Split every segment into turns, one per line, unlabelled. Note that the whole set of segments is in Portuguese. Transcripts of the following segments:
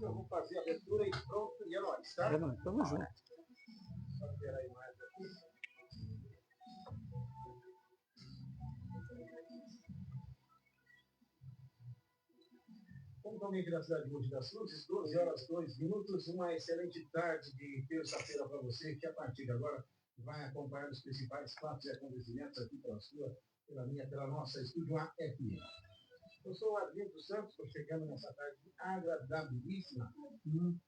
Eu vou fazer a abertura e pronto, e é nóis, tá?
É nóis, tamo junto.
Só ver a imagem aqui. Como também aqui na cidade de Mogi das Cruzes, 12 horas 2 minutos, uma excelente tarde de terça-feira para você, que a partir de agora vai acompanhar os principais fatos e acontecimentos aqui pela sua, pela minha, pela nossa Estúdio AFM. Eu sou o Adriano Santos, estou chegando nessa tarde agradabilíssima,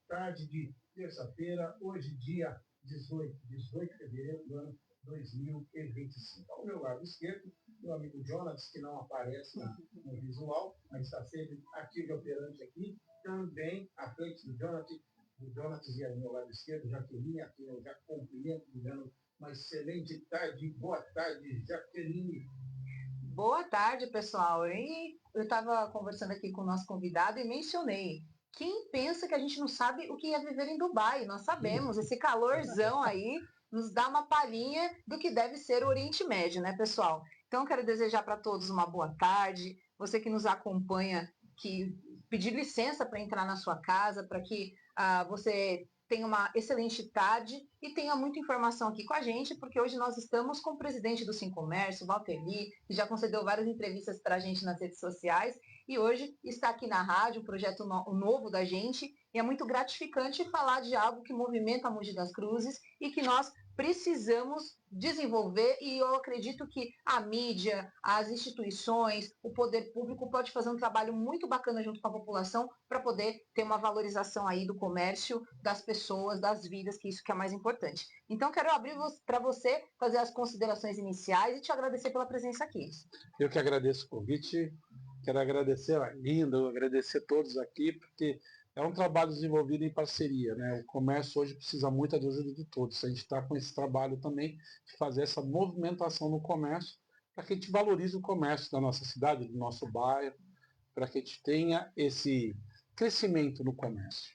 tarde de terça-feira, hoje dia 18 de fevereiro do ano 2025. Ao meu lado esquerdo, meu amigo Jonas, que não aparece no visual, mas está sempre ativo e operante aqui, também à frente do Jonas e ao meu lado esquerdo, Jaqueline, a quem eu já cumprimento, dando uma excelente tarde. Boa tarde, Jaqueline.
Boa tarde, pessoal. E eu estava conversando aqui com o nosso convidado e mencionei. Quem pensa que a gente não sabe o que é viver em Dubai? Nós sabemos, esse calorzão aí nos dá uma palhinha do que deve ser o Oriente Médio, né, pessoal? Então, quero desejar para todos uma boa tarde. Você que nos acompanha, que pedir licença para entrar na sua casa, para que você tenha uma excelente tarde e tenha muita informação aqui com a gente, porque hoje nós estamos com o presidente do Sim Comércio, Walter Lee, que já concedeu várias entrevistas para a gente nas redes sociais, e hoje está aqui na rádio, um projeto novo da gente, e é muito gratificante falar de algo que movimenta a Mogi das Cruzes e que nós precisamos desenvolver, e eu acredito que a mídia, as instituições, o poder público pode fazer um trabalho muito bacana junto com a população para poder ter uma valorização aí do comércio, das pessoas, das vidas, que isso que é mais importante. Então, quero abrir para você fazer as considerações iniciais e te agradecer pela presença aqui.
Eu que agradeço o convite, quero agradecer a Linda, agradecer a todos aqui, porque é um trabalho desenvolvido em parceria, né? O comércio hoje precisa muito da ajuda de todos. A gente está com esse trabalho também de fazer essa movimentação no comércio, para que a gente valorize o comércio da nossa cidade, do nosso bairro, para que a gente tenha esse crescimento no comércio.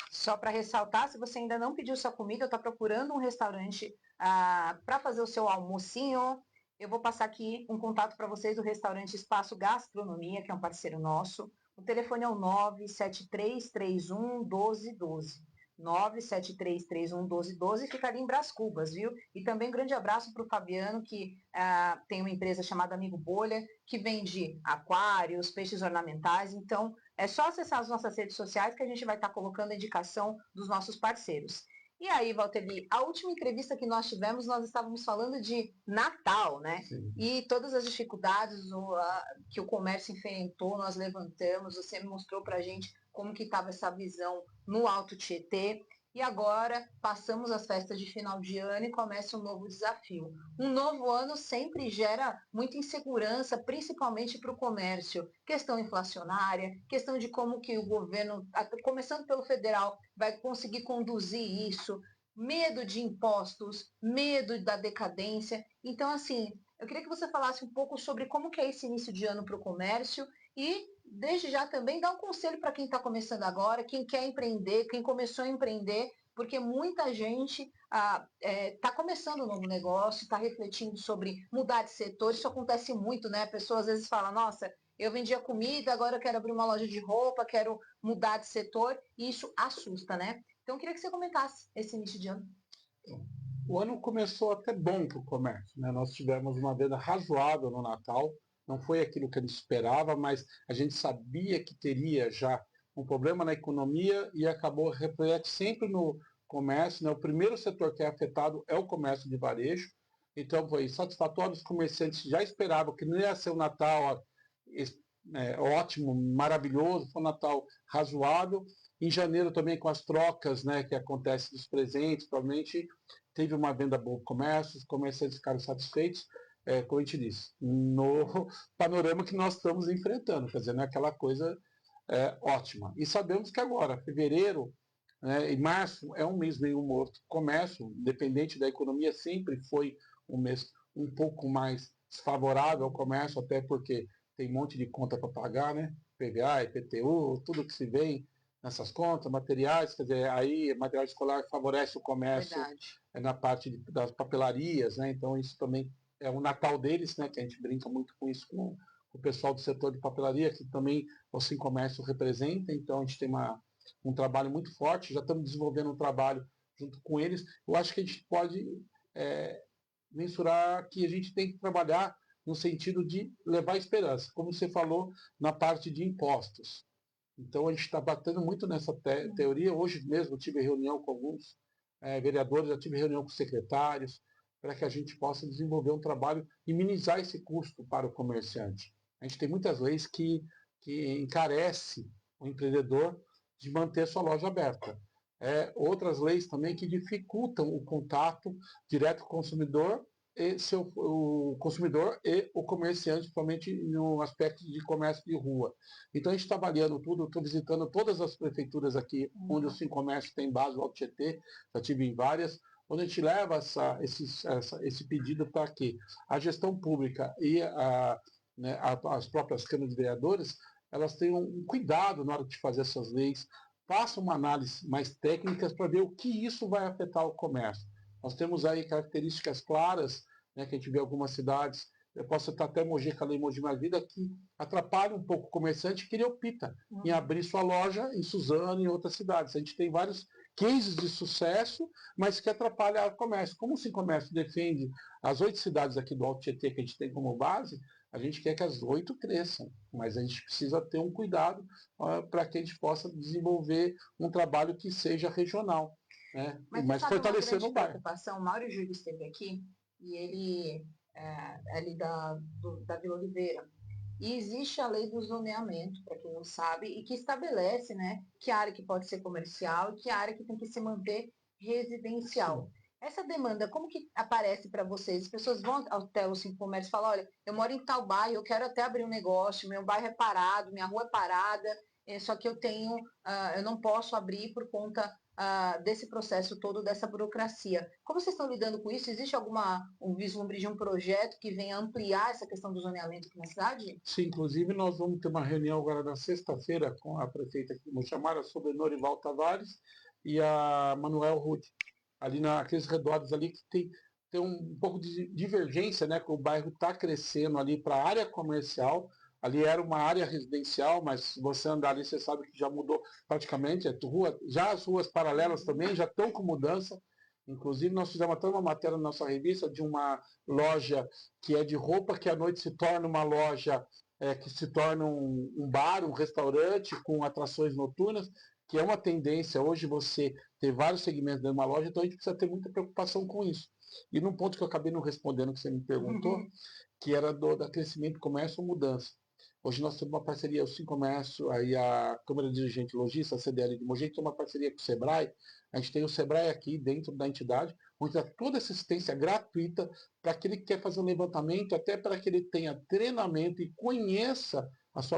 Só para ressaltar, se você ainda não pediu sua comida, está procurando um restaurante para fazer o seu almocinho, eu vou passar aqui um contato para vocês do restaurante Espaço Gastronomia, que é um parceiro nosso. O telefone é o 97331 1212. 97331 1212, fica ali em Brás Cubas, viu? E também um grande abraço para o Fabiano, que tem uma empresa chamada Amigo Bolha, que vende aquários, peixes ornamentais. Então, é só acessar as nossas redes sociais que a gente vai estar colocando a indicação dos nossos parceiros. E aí, Walter, a última entrevista que nós tivemos, nós estávamos falando de Natal, né?
Sim.
E todas as dificuldades que o comércio enfrentou, nós levantamos, você mostrou para a gente como que estava essa visão no Alto Tietê. E agora passamos as festas de final de ano e começa um novo desafio. Um novo ano sempre gera muita insegurança, principalmente para o comércio. Questão inflacionária, questão de como que o governo, começando pelo federal, vai conseguir conduzir isso, medo de impostos, medo da decadência. Então, assim, eu queria que você falasse um pouco sobre como que é esse início de ano para o comércio e, desde já, também dar um conselho para quem está começando agora, quem quer empreender, quem começou a empreender, porque muita gente está começando um novo negócio, está refletindo sobre mudar de setor. Isso acontece muito, né? A pessoa às vezes fala, nossa, eu vendia comida, agora eu quero abrir uma loja de roupa, quero mudar de setor, e isso assusta, né? Então, eu queria que você comentasse esse início de ano.
O ano começou até bom para o comércio, né? Nós tivemos uma venda razoável no Natal, não foi aquilo que a gente esperava, mas a gente sabia que teria já um problema na economia e acabou reflete sempre no comércio, né? O primeiro setor que é afetado é o comércio de varejo, então foi satisfatório, os comerciantes já esperavam que não ia ser um Natal ótimo, maravilhoso, foi um Natal razoável. Em janeiro também com as trocas, né, que acontece dos presentes, provavelmente teve uma venda boa no comércio, os comerciantes ficaram satisfeitos, como a gente disse, no panorama que nós estamos enfrentando, quer dizer, não é aquela coisa ótima. E sabemos que agora, fevereiro, e março é um mês meio morto. Comércio, independente da economia, sempre foi um mês um pouco mais desfavorável ao comércio, até porque tem um monte de conta para pagar, né? PVA, IPTU, tudo que se vem nessas contas, materiais, quer dizer, aí material escolar favorece o comércio na parte das papelarias, né? Então isso também é o Natal deles, né? Que a gente brinca muito com isso com o pessoal do setor de papelaria, que também o Sim Comércio representa, então a gente tem um trabalho muito forte, já estamos desenvolvendo um trabalho junto com eles. Eu acho que a gente pode mensurar que a gente tem que trabalhar no sentido de levar esperança, como você falou na parte de impostos. Então a gente está batendo muito nessa teoria. Hoje mesmo eu tive reunião com alguns vereadores, já tive reunião com secretários, para que a gente possa desenvolver um trabalho e minimizar esse custo para o comerciante. A gente tem muitas leis que encarece o empreendedor de manter sua loja aberta. Outras leis também que dificultam o contato direto com o consumidor o consumidor e o comerciante, principalmente no aspecto de comércio de rua. Então a gente está avaliando tudo, estou visitando todas as prefeituras aqui, onde o Sim Comércio tem base, o Alto Tietê, já tive em várias, onde a gente leva esse pedido para que a gestão pública e as próprias câmaras de vereadores, elas tenham um cuidado na hora de fazer essas leis, façam uma análise mais técnica para ver o que isso vai afetar o comércio. Nós temos aí características claras, né, que a gente vê em algumas cidades, eu posso citar até Mogi, que a lei Mogi Mais Vida, que atrapalha um pouco o comerciante que ele opta em abrir sua loja em Suzano e em outras cidades. A gente tem vários cases de sucesso, mas que atrapalham o comércio. Como o Sim Comércio defende as 8 cidades aqui do Alto Tietê que a gente tem como base, a gente quer que as 8 cresçam, mas a gente precisa ter um cuidado para que a gente possa desenvolver um trabalho que seja regional. Mas fortalecendo o bairro.
O Mário Júlio esteve aqui e ele é ali da Vila Oliveira. E existe a lei do zoneamento, para quem não sabe, e que estabelece, né, que área que pode ser comercial e que área que tem que se manter residencial. Sim. Essa demanda, como que aparece para vocês? As pessoas vão até o Sim Comércio e falam, olha, eu moro em tal bairro, eu quero até abrir um negócio, meu bairro é parado, minha rua é parada, só que eu não posso abrir por conta desse processo todo, dessa burocracia. Como vocês estão lidando com isso? Existe um vislumbre de um projeto que venha ampliar essa questão do zoneamento aqui na cidade?
Sim, inclusive nós vamos ter uma reunião agora na sexta-feira com a prefeita aqui, vamos chamar a Norival Tavares e a Manuel Ruth, ali naqueles redores ali que tem um pouco de divergência, né, que o bairro está crescendo ali para a área comercial. Ali era uma área residencial, mas se você andar ali, você sabe que já mudou praticamente. Já as ruas paralelas também já estão com mudança. Inclusive, nós fizemos até uma matéria na nossa revista de uma loja que é de roupa, que à noite se torna uma loja que se torna um bar, um restaurante com atrações noturnas, que é uma tendência hoje você ter vários segmentos dentro de uma loja, então a gente precisa ter muita preocupação com isso. E num ponto que eu acabei não respondendo, que você me perguntou, que era da crescimento, comércio ou mudança. Hoje nós temos uma parceria, o Sim Comércio, aí a Câmara Dirigente Logista, a CDL de Mogi, tem uma parceria com o Sebrae. A gente tem o Sebrae aqui dentro da entidade, onde dá toda assistência gratuita para aquele que quer fazer um levantamento, até para que ele tenha treinamento e conheça as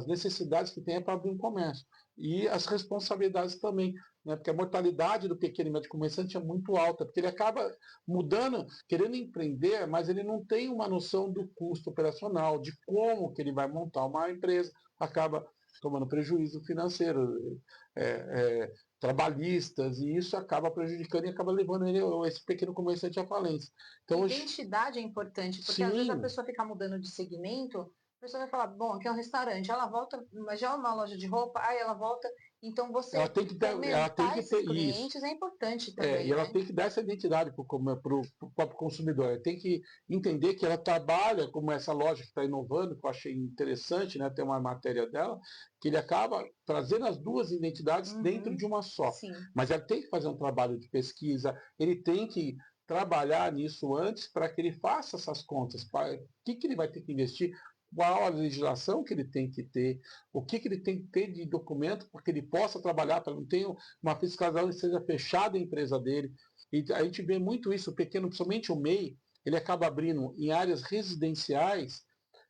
necessidades que tem para abrir um comércio. E as responsabilidades também, né? Porque a mortalidade do pequeno e médio comerciante é muito alta, porque ele acaba mudando, querendo empreender, mas ele não tem uma noção do custo operacional, de como que ele vai montar uma empresa, acaba tomando prejuízo financeiro, trabalhistas, e isso acaba prejudicando e acaba levando esse pequeno comerciante à falência.
Então, identidade é importante, porque às vezes a pessoa fica mudando de segmento, a pessoa vai falar, bom, aqui é um restaurante, ela volta, mas já é uma loja de roupa, aí ela volta, então você
ela tem que ter
clientes
isso.
É importante também.
E ela tem que dar essa identidade para o próprio consumidor. Ela tem que entender que ela trabalha como essa loja que está inovando, que eu achei interessante, né? Tem uma matéria dela, que ele acaba trazendo as duas identidades dentro de uma só.
Sim.
Mas ela tem que fazer um trabalho de pesquisa, ele tem que trabalhar nisso antes para que ele faça essas contas. O que ele vai ter que investir? Qual a legislação que ele tem que ter, o que ele tem que ter de documento para que ele possa trabalhar, para não ter uma fiscalização que seja fechada a empresa dele. E a gente vê muito isso, o pequeno, principalmente o MEI, ele acaba abrindo em áreas residenciais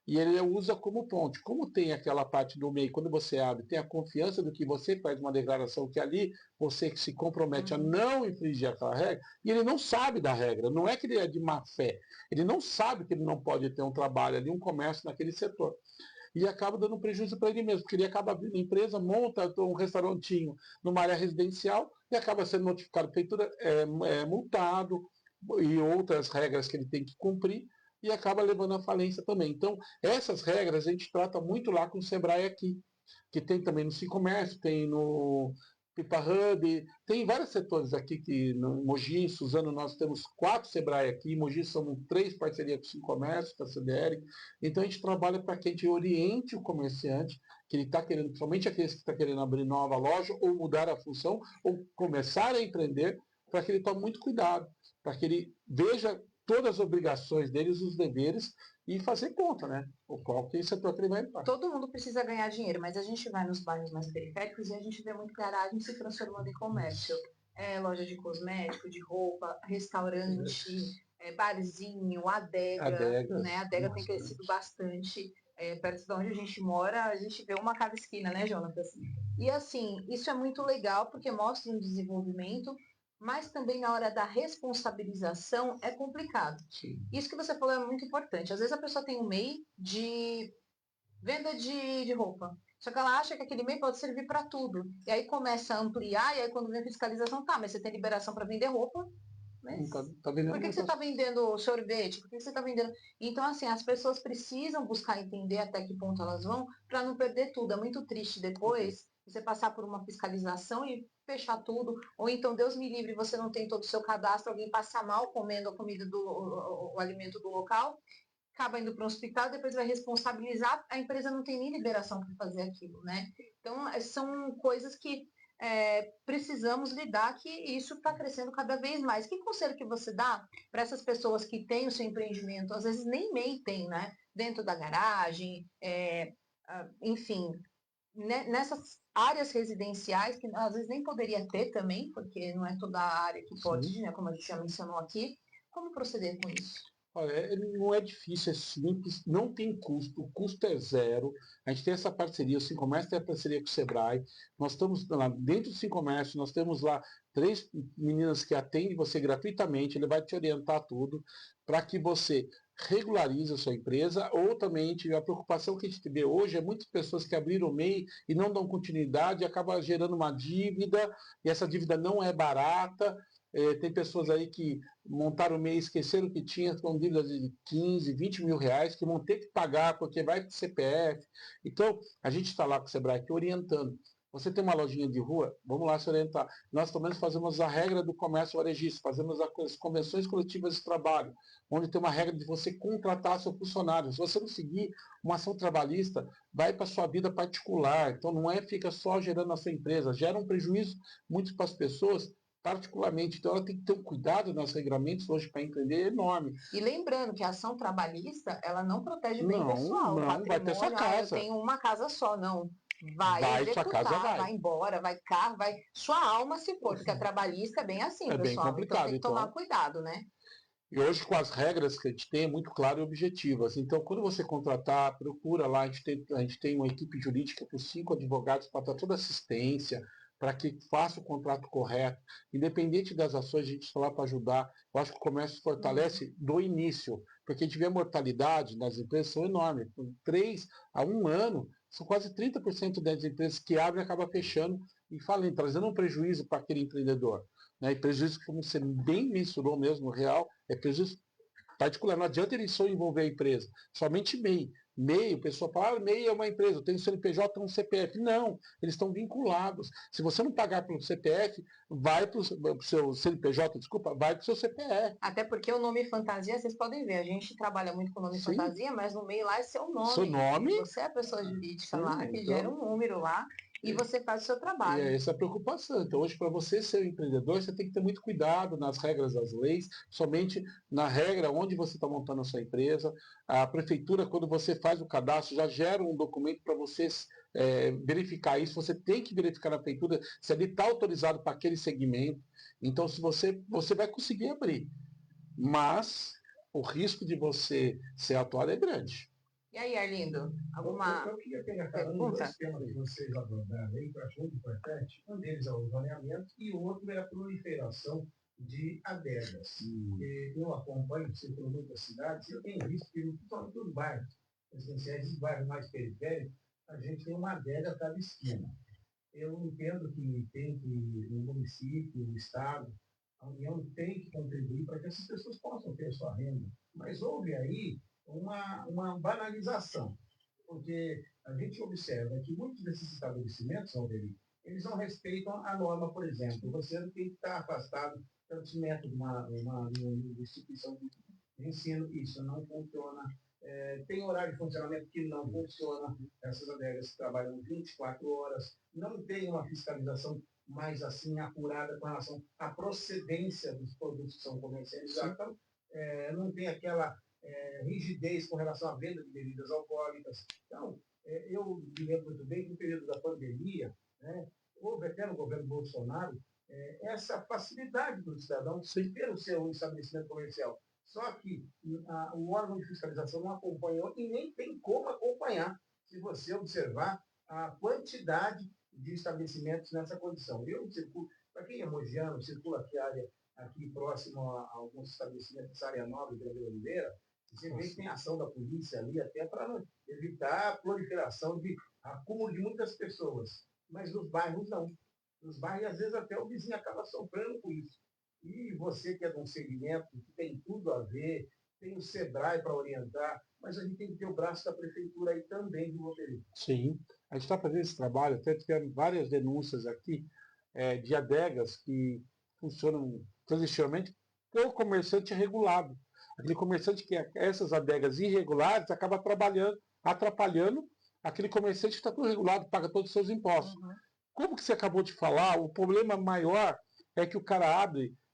e ele usa como ponte. Como tem aquela parte do MEI, quando você abre, tem a confiança do que você faz uma declaração que ali você que se compromete a não infringir aquela regra, e ele não sabe da regra, não é que ele é de má fé, ele não sabe que ele não pode ter um trabalho ali, um comércio naquele setor. E acaba dando prejuízo para ele mesmo, porque ele acaba abrindo empresa, monta um restaurantinho numa área residencial e acaba sendo notificado, prefeitura, multado, e outras regras que ele tem que cumprir, e acaba levando à falência também. Então, essas regras a gente trata muito lá com o Sebrae aqui. que tem também no Sincomércio, tem no Pipa Hub, tem vários setores aqui que no Mogi, Suzano, nós temos 4 Sebrae aqui, em Mogi são 3 parcerias com o Sincomércio, com a CDL, então a gente trabalha para que a gente oriente o comerciante, que ele está querendo, principalmente aqueles que estão querendo abrir nova loja, ou mudar a função, ou começar a empreender, para que ele tome muito cuidado, para que ele veja todas as obrigações deles, os deveres, e fazer conta, né? O qual que setor que ele vai entrar.
Todo mundo precisa ganhar dinheiro, mas a gente vai nos bairros mais periféricos e a gente vê muito garagem se transformando em comércio. Loja de cosmético, de roupa, restaurante, barzinho, adega, né? A adega tem crescido bastante. Perto de onde a gente mora, a gente vê uma cada esquina, né, Jonatas? E assim, isso é muito legal porque mostra um desenvolvimento, mas também na hora da responsabilização é complicado.
Sim.
Isso que você falou é muito importante. Às vezes a pessoa tem um MEI de venda de roupa, só que ela acha que aquele MEI pode servir para tudo. E aí começa a ampliar, e aí quando vem a fiscalização, tá, mas você tem liberação para vender roupa, mas
Tá vendendo
por que você está vendendo sorvete? Por que você está vendendo... Então, assim, as pessoas precisam buscar entender até que ponto elas vão para não perder tudo. É muito triste depois você passar por uma fiscalização e fechar tudo, ou então, Deus me livre, você não tem todo o seu cadastro, alguém passa mal comendo a comida o alimento do local, acaba indo para um hospital, depois vai responsabilizar, a empresa não tem nem liberação para fazer aquilo, né? Então, são coisas que precisamos lidar, que isso está crescendo cada vez mais. Que conselho que você dá para essas pessoas que têm o seu empreendimento, às vezes nem MEI tem, né? Dentro da garagem, enfim, nessas áreas residenciais, que às vezes nem poderia ter também, porque não é toda a área que pode, né? Como a gente já mencionou aqui. Como proceder com isso?
Olha, não é difícil, é simples, não tem custo, o custo é zero. A gente tem essa parceria, o Sincomércio tem a parceria com o Sebrae. Nós estamos lá dentro do Sincomércio, nós temos lá 3 meninas que atendem você gratuitamente, ele vai te orientar tudo para que você regularize a sua empresa, ou também a preocupação que a gente vê hoje é muitas pessoas que abriram o MEI e não dão continuidade, acaba gerando uma dívida, e essa dívida não é barata. Tem pessoas aí que montaram o MEI e esqueceram que tinha, com dívidas de 15, 20 mil reais, que vão ter que pagar porque vai para o CPF. Então, a gente está lá com o Sebrae aqui orientando. Você tem uma lojinha de rua? Vamos lá se orientar. Nós também fazemos a regra do comércio varejista, fazemos as convenções coletivas de trabalho, onde tem uma regra de você contratar seu funcionário. Se você não seguir uma ação trabalhista, vai para a sua vida particular. Então, não fica só gerando na sua empresa, gera um prejuízo muito para as pessoas, particularmente. Então, ela tem que ter um cuidado nos regramentos hoje para empreender enorme.
E lembrando que a ação trabalhista, ela não protege o bem
Não,
pessoal, o
não, vai ter
patrimônio,
sua
eu
casa.
tenho uma casa só, não. Vai
Sua
executar,
casa vai.
vai embora, vai carro, vai sua alma se for, porque a trabalhista é bem assim,
É bem
pessoal. Então
complicado.
tem que tomar cuidado, né?
E hoje, com as regras que a gente tem, é muito claro e objetivas. Então, quando você contratar, procura lá, a gente tem uma equipe jurídica com 5 advogados para dar toda assistência, para que faça o contrato correto. Independente das ações, a gente está lá para ajudar. Eu acho que o comércio fortalece do início, porque a gente vê a mortalidade nas empresas são enormes. De 3 a 1 ano, são quase 30% das empresas que abrem e acabam fechando e trazendo um prejuízo para aquele empreendedor. Né? E prejuízo, como você bem mencionou mesmo, real, é prejuízo particular. Não adianta ele só envolver a empresa, somente MEI. MEI, o pessoal fala, MEI é uma empresa, eu tenho CNPJ, tenho um CPF. Não, eles estão vinculados. Se você não pagar pelo CPF, vai para o seu CNPJ, desculpa, vai para o seu CPF.
Até porque o nome fantasia, vocês podem ver, a gente trabalha muito com o nome
Sim.
fantasia, mas no meio lá é seu nome.
Seu nome.
Você é a pessoa jurídica
Sim,
lá, que
então,
gera um número lá, e você faz o seu trabalho.
E é essa a preocupação. Então, hoje, para você ser um empreendedor, você tem que ter muito cuidado nas regras das leis, somente na regra onde você está montando a sua empresa. A prefeitura, quando você faz o cadastro, já gera um documento para você verificar isso. Você tem que verificar na prefeitura se ele está autorizado para aquele segmento. Então, se você vai conseguir abrir. Mas o risco de você ser atuado é grande.
E aí, Arlindo, alguma
eu queria pegar
pergunta?
dois temas que vocês abordaram aí, que eu acho muito importante. Um deles é o zoneamento e o outro é a proliferação de adegas. Eu acompanho, circulo muitas cidades, e eu tenho visto que, principalmente nos bairros residenciais, nos bairros mais periféricos, a gente tem uma adega a cada esquina. Eu entendo que tem que, o município, o Estado, a União tem que contribuir para que essas pessoas possam ter sua renda. Mas houve aí uma banalização. porque a gente observa que muitos desses estabelecimentos, Alveri, eles não respeitam a norma, por exemplo. Você não tem que estar afastado tantos metros de uma instituição de ensino. Isso não funciona. Tem horário de funcionamento que não funciona. Essas adegas trabalham 24 horas. Não tem uma fiscalização mais assim apurada com relação à procedência dos produtos que são comercializados. Então, não tem aquela rigidez com relação à venda de bebidas alcoólicas. Então, eu me lembro muito bem que no período da pandemia, né, houve até no governo Bolsonaro essa facilidade do cidadão ter o seu estabelecimento comercial. Só que o órgão de fiscalização não acompanhou e nem tem como acompanhar, se você observar a quantidade de estabelecimentos nessa condição. Eu circulo, para quem é mogiano, circula aqui a área aqui próximo a alguns estabelecimentos dessa área nova de Vila Oliveira, você vê que tem ação da polícia ali até para evitar a proliferação de acúmulo de muitas pessoas. Mas nos bairros não. Nos bairros, às vezes, até o vizinho acaba sofrendo com isso. E você que é de um segmento que tem tudo a ver, tem o SEBRAE para orientar, mas a gente tem que ter o braço da prefeitura aí também, de Roteiro.
Sim, a gente está fazendo esse trabalho, até tivemos várias denúncias aqui de adegas que funcionam transitoriamente por comerciante regulado. Aquele comerciante que essas adegas irregulares acaba atrapalhando aquele comerciante que está tudo regulado, paga todos os seus impostos. Uhum. Como que você acabou de falar, o problema maior é que o cara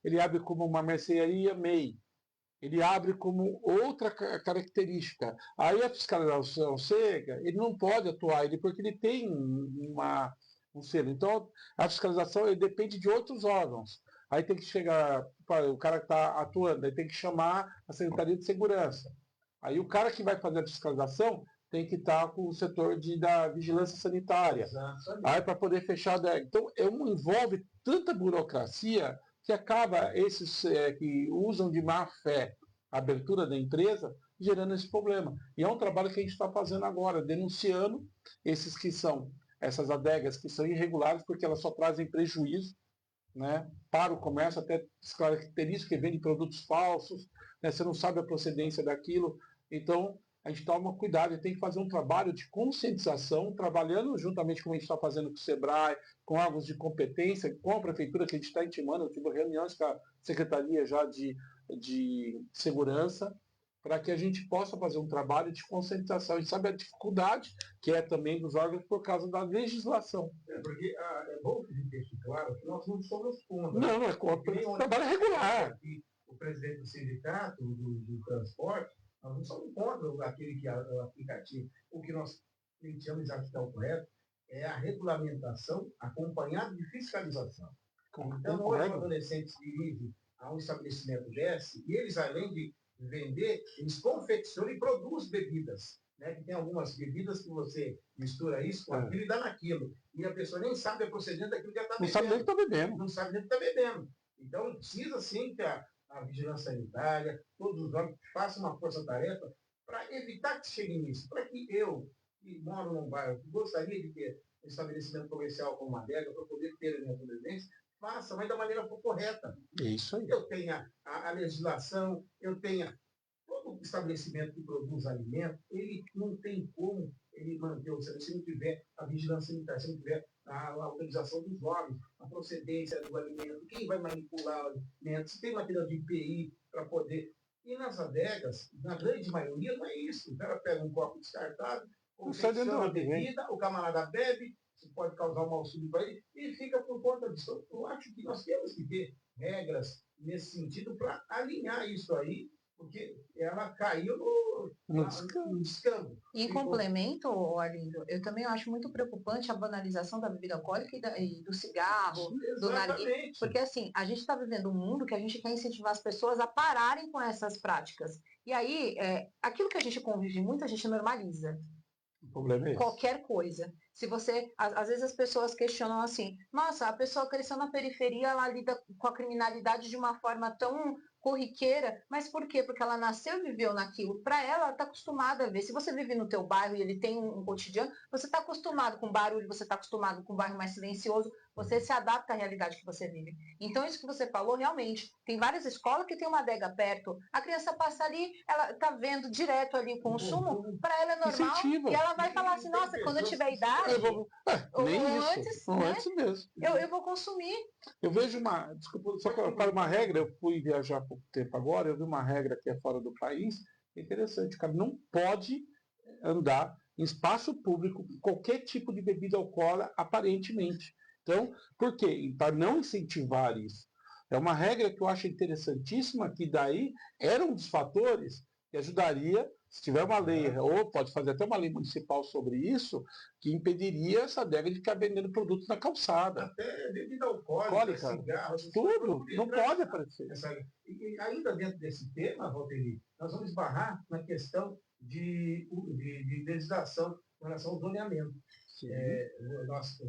ele abre como uma mercearia MEI. Ele abre como outra característica. Aí a fiscalização chega, ele não pode atuar, porque ele tem um selo. Então, a fiscalização depende de outros órgãos. Aí tem que chegar, o cara que está atuando, aí tem que chamar a Secretaria de Segurança. Aí o cara que vai fazer a fiscalização tem que estar com o setor da vigilância sanitária. Exatamente. Aí para poder fechar. Então, envolve tanta burocracia que acaba esses que usam de má fé a abertura da empresa, gerando esse problema. E é um trabalho que a gente está fazendo agora, denunciando essas adegas que são irregulares, porque elas só trazem prejuízo, né, para o comércio, até características que vendem produtos falsos, né, você não sabe a procedência daquilo. Então, a gente toma cuidado e tem que fazer um trabalho de conscientização, trabalhando juntamente como a gente está fazendo com o SEBRAE, com órgãos de competência, com a prefeitura, que a gente está intimando. Eu tive reuniões com a Secretaria já de Segurança, para que a gente possa fazer um trabalho de conscientização. A gente sabe a dificuldade que é também dos órgãos por causa da legislação.
Porque é bom que a gente deixe claro que nós não somos contra.
Não é contra. O trabalho é regular.
Aqui, o presidente do sindicato do transporte, nós não somos contra aquele que é o aplicativo. O que nós pleiteamos, já que está o correto, é a regulamentação acompanhada de fiscalização. Então, hoje, os adolescentes dirigem a um estabelecimento desse, e eles, além de vender, eles confeccionam e produzem bebidas. Né? Que tem algumas bebidas que você mistura isso com aquilo e dá naquilo. E a pessoa nem sabe a procedência daquilo que ela está bebendo.
Não sabe nem que está bebendo.
Não sabe nem que está bebendo. Então, precisa sim que a vigilância sanitária, todos os órgãos, façam uma força-tarefa para evitar que chegue nisso. Para que eu, que moro num bairro, que gostaria de ter um estabelecimento comercial como uma adega, para poder ter a minha sobrevivência, faça, mas da maneira correta.
Isso aí.
Eu tenha a legislação, eu tenha todo estabelecimento que produz alimento, ele não tem como ele manter o serviço se não tiver a vigilância sanitária, se não tiver a autorização dos órgãos, a procedência do alimento, quem vai manipular o alimento, se tem material de IPI para poder. E nas adegas, na grande maioria, não é isso. O cara pega um copo descartável, confecciona a bebida, o camarada bebe, isso pode causar um mal súbito para ele, e fica por conta disso. Eu acho que nós temos que ter regras nesse sentido para alinhar isso aí, porque ela caiu no escambo.
Em complemento, Arlindo, eu também acho muito preocupante a banalização da bebida alcoólica e do cigarro, do narguilé, porque assim, a gente está vivendo um mundo que a gente quer incentivar as pessoas a pararem com essas práticas. E aí, aquilo que a gente convive muito, a gente normaliza.
O problema é esse.
Qualquer coisa. Se você, às vezes as pessoas questionam assim, nossa, a pessoa cresceu na periferia, ela lida com a criminalidade de uma forma tão corriqueira, mas por quê? Porque ela nasceu e viveu naquilo. Para ela está acostumada a ver. Se você vive no teu bairro e ele tem um cotidiano, você está acostumado com barulho, você está acostumado com um bairro mais silencioso, você se adapta à realidade que você vive. Então, isso que você falou, realmente, tem várias escolas que tem uma adega perto, a criança passa ali, ela está vendo direto ali o consumo, para ela é normal,
Incentiva.
e ela vai falar assim, nossa, quando eu tiver idade,
Nem
ou
isso,
antes,
ou
né?
antes mesmo.
Eu vou consumir.
Eu vejo desculpa, só para uma regra, eu fui viajar há pouco tempo agora, eu vi uma regra que é fora do país, é interessante, cara, não pode andar em espaço público com qualquer tipo de bebida alcoólica, aparentemente. Então, por quê? Para não incentivar isso. É uma regra que eu acho interessantíssima, que daí era um dos fatores que ajudaria, se tiver uma lei, ou pode fazer até uma lei municipal sobre isso, que impediria essa adega de ficar vendendo produtos na calçada.
Até bebida alcoólica, cigarros,
tudo, não pode aparecer.
E ainda dentro desse tema, Valtteri, nós vamos esbarrar na questão de legislação com relação ao zoneamento.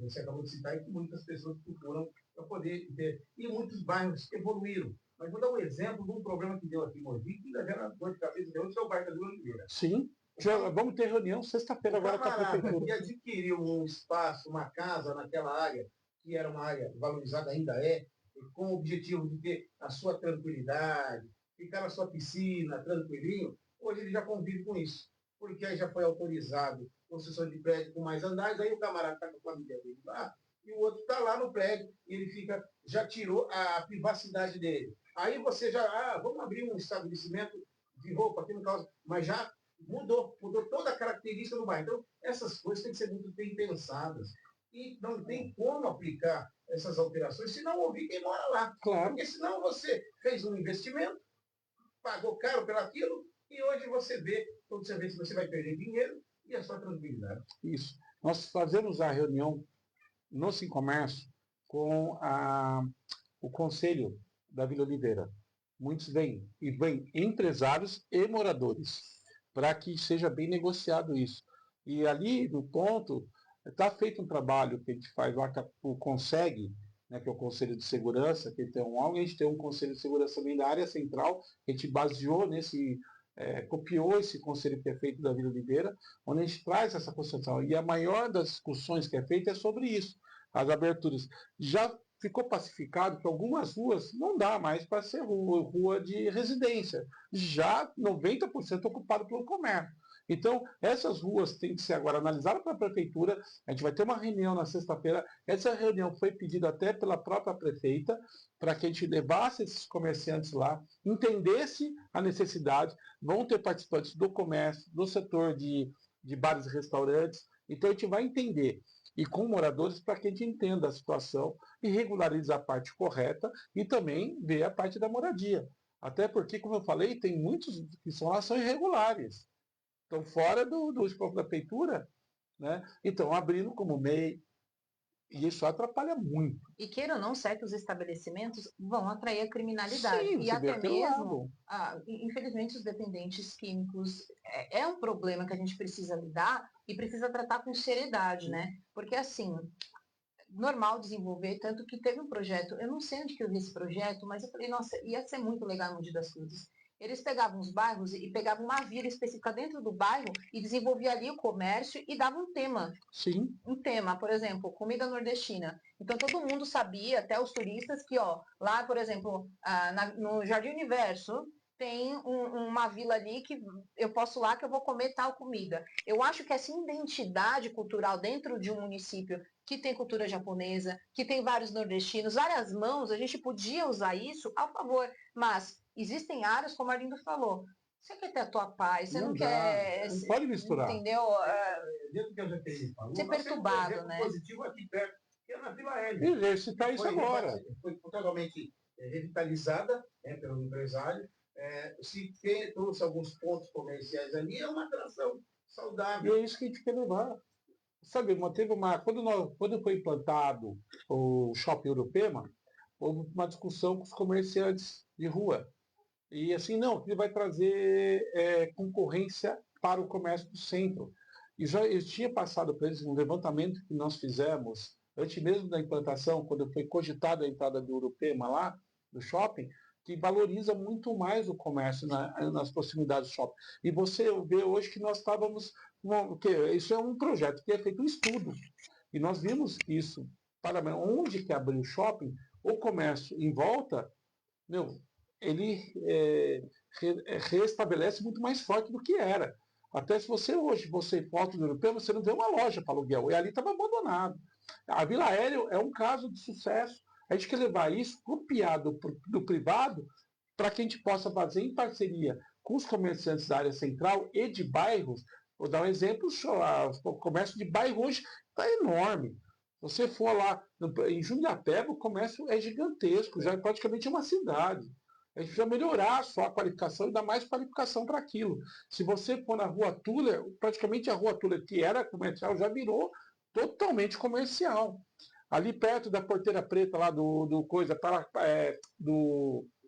Você acabou de citar que muitas pessoas procuram para poder ter. E muitos bairros evoluíram. Mas vou dar um exemplo de um problema que deu aqui em Mogi, que ainda gera dor de cabeça de hoje, que é o bairro da Vila Oliveira.
Sim. Já, vamos ter reunião sexta-feira agora com a prefeitura.
Que adquiriu um espaço, uma casa naquela área, que era uma área valorizada, ainda é, com o objetivo de ter a sua tranquilidade, ficar na sua piscina, tranquilinho, hoje ele já convive com isso. Porque aí já foi autorizado construção de prédio com mais andares, aí o camarada está com a família dele lá, e o outro está lá no prédio, e ele já tirou a privacidade dele. Aí você vamos abrir um estabelecimento de roupa aqui no caso, mas já mudou toda a característica do bairro. Então, essas coisas têm que ser muito bem pensadas. E não tem como aplicar essas alterações se não ouvir quem mora lá.
Claro.
Porque senão você fez um investimento, pagou caro pelaquilo, e hoje você vê, quando você vê se você vai perder dinheiro e a sua tranquilidade.
Isso. Nós fazemos a reunião no Sincomércio com o Conselho da Vila Oliveira. Muitos vêm empresários e moradores, para que seja bem negociado isso. E ali, no ponto, está feito um trabalho que a gente faz lá, que o Consegue, né, que é o Conselho de Segurança, que tem a gente tem um Conselho de Segurança também da área central, que a gente baseou copiou esse Conselho que é feito da Vila Oliveira, onde a gente traz essa concentração. E a maior das discussões que é feita é sobre isso, as aberturas. Já ficou pacificado que algumas ruas não dá mais para ser rua de residência, já 90% ocupado pelo comércio. Então, essas ruas têm que ser agora analisadas pela prefeitura, a gente vai ter uma reunião na sexta-feira, essa reunião foi pedida até pela própria prefeita, para que a gente levasse esses comerciantes lá, entendesse a necessidade, vão ter participantes do comércio, do setor de bares e restaurantes, então a gente vai entender, e com moradores, para que a gente entenda a situação e regularize a parte correta e também ver a parte da moradia. Até porque, como eu falei, tem muitos que são irregulares. Estão fora do escopo da prefeitura, né? Então, abrindo como MEI, e isso atrapalha muito.
E queira ou não, certos estabelecimentos vão atrair a criminalidade.
Sim,
e até mesmo, infelizmente, os dependentes químicos é um problema que a gente precisa lidar e precisa tratar com seriedade, né? Porque, assim, normal desenvolver, tanto que teve um projeto, eu não sei onde que eu vi esse projeto, mas eu falei, nossa, ia ser muito legal no Mogi das Cruzes. Eles pegavam os bairros e pegavam uma vila específica dentro do bairro e desenvolvia ali o comércio e dava um tema.
Sim.
Um tema, por exemplo, comida nordestina. Então todo mundo sabia, até os turistas, que lá, por exemplo, no Jardim Universo, tem uma vila ali que eu posso lá que eu vou comer tal comida. Eu acho que essa identidade cultural dentro de um município que tem cultura japonesa, que tem vários nordestinos, várias mãos, a gente podia usar isso a favor, mas existem áreas, como a Arlindo falou, você quer ter a tua paz, você não quer...
Não pode misturar.
Entendeu?
Dentro do que a GTI falou,
ser perturbado, né?
Positivo aqui perto, que é na Vila Hélio.
E citar isso agora.
Foi totalmente revitalizada pelo empresário. Se trouxe alguns pontos comerciais ali, é uma atração saudável.
E é isso que a gente quer levar. Sabe, quando foi implantado o Shopping Urupema, houve uma discussão com os comerciantes de rua. E assim, não, ele vai trazer concorrência para o comércio do centro. E eu tinha passado para eles um levantamento que nós fizemos, antes mesmo da implantação, quando foi cogitada a entrada do Urupema lá, do shopping, que valoriza muito mais o comércio nas proximidades do shopping. E você vê hoje que nós estávamos, isso é um projeto que é feito um estudo, e nós vimos isso, para onde que abriu o shopping, o comércio em volta, meu, ele restabelece muito mais forte do que era. Até se você hoje, você foto do europeu, você não vê uma loja para aluguel, e ali estava abandonado. A Vila Aéreo é um caso de sucesso. A gente quer levar isso copiado do privado para que a gente possa fazer em parceria com os comerciantes da área central e de bairros. Vou dar um exemplo, o comércio de bairro hoje está enorme. Se você for lá em Jundiapeba, o comércio é gigantesco, já é praticamente uma cidade. A gente precisa melhorar só a qualificação e dar mais qualificação para aquilo. Se você for na Rua Tuller, praticamente a Rua Tuller, que era comercial, já virou totalmente comercial. Ali perto da Porteira Preta, lá do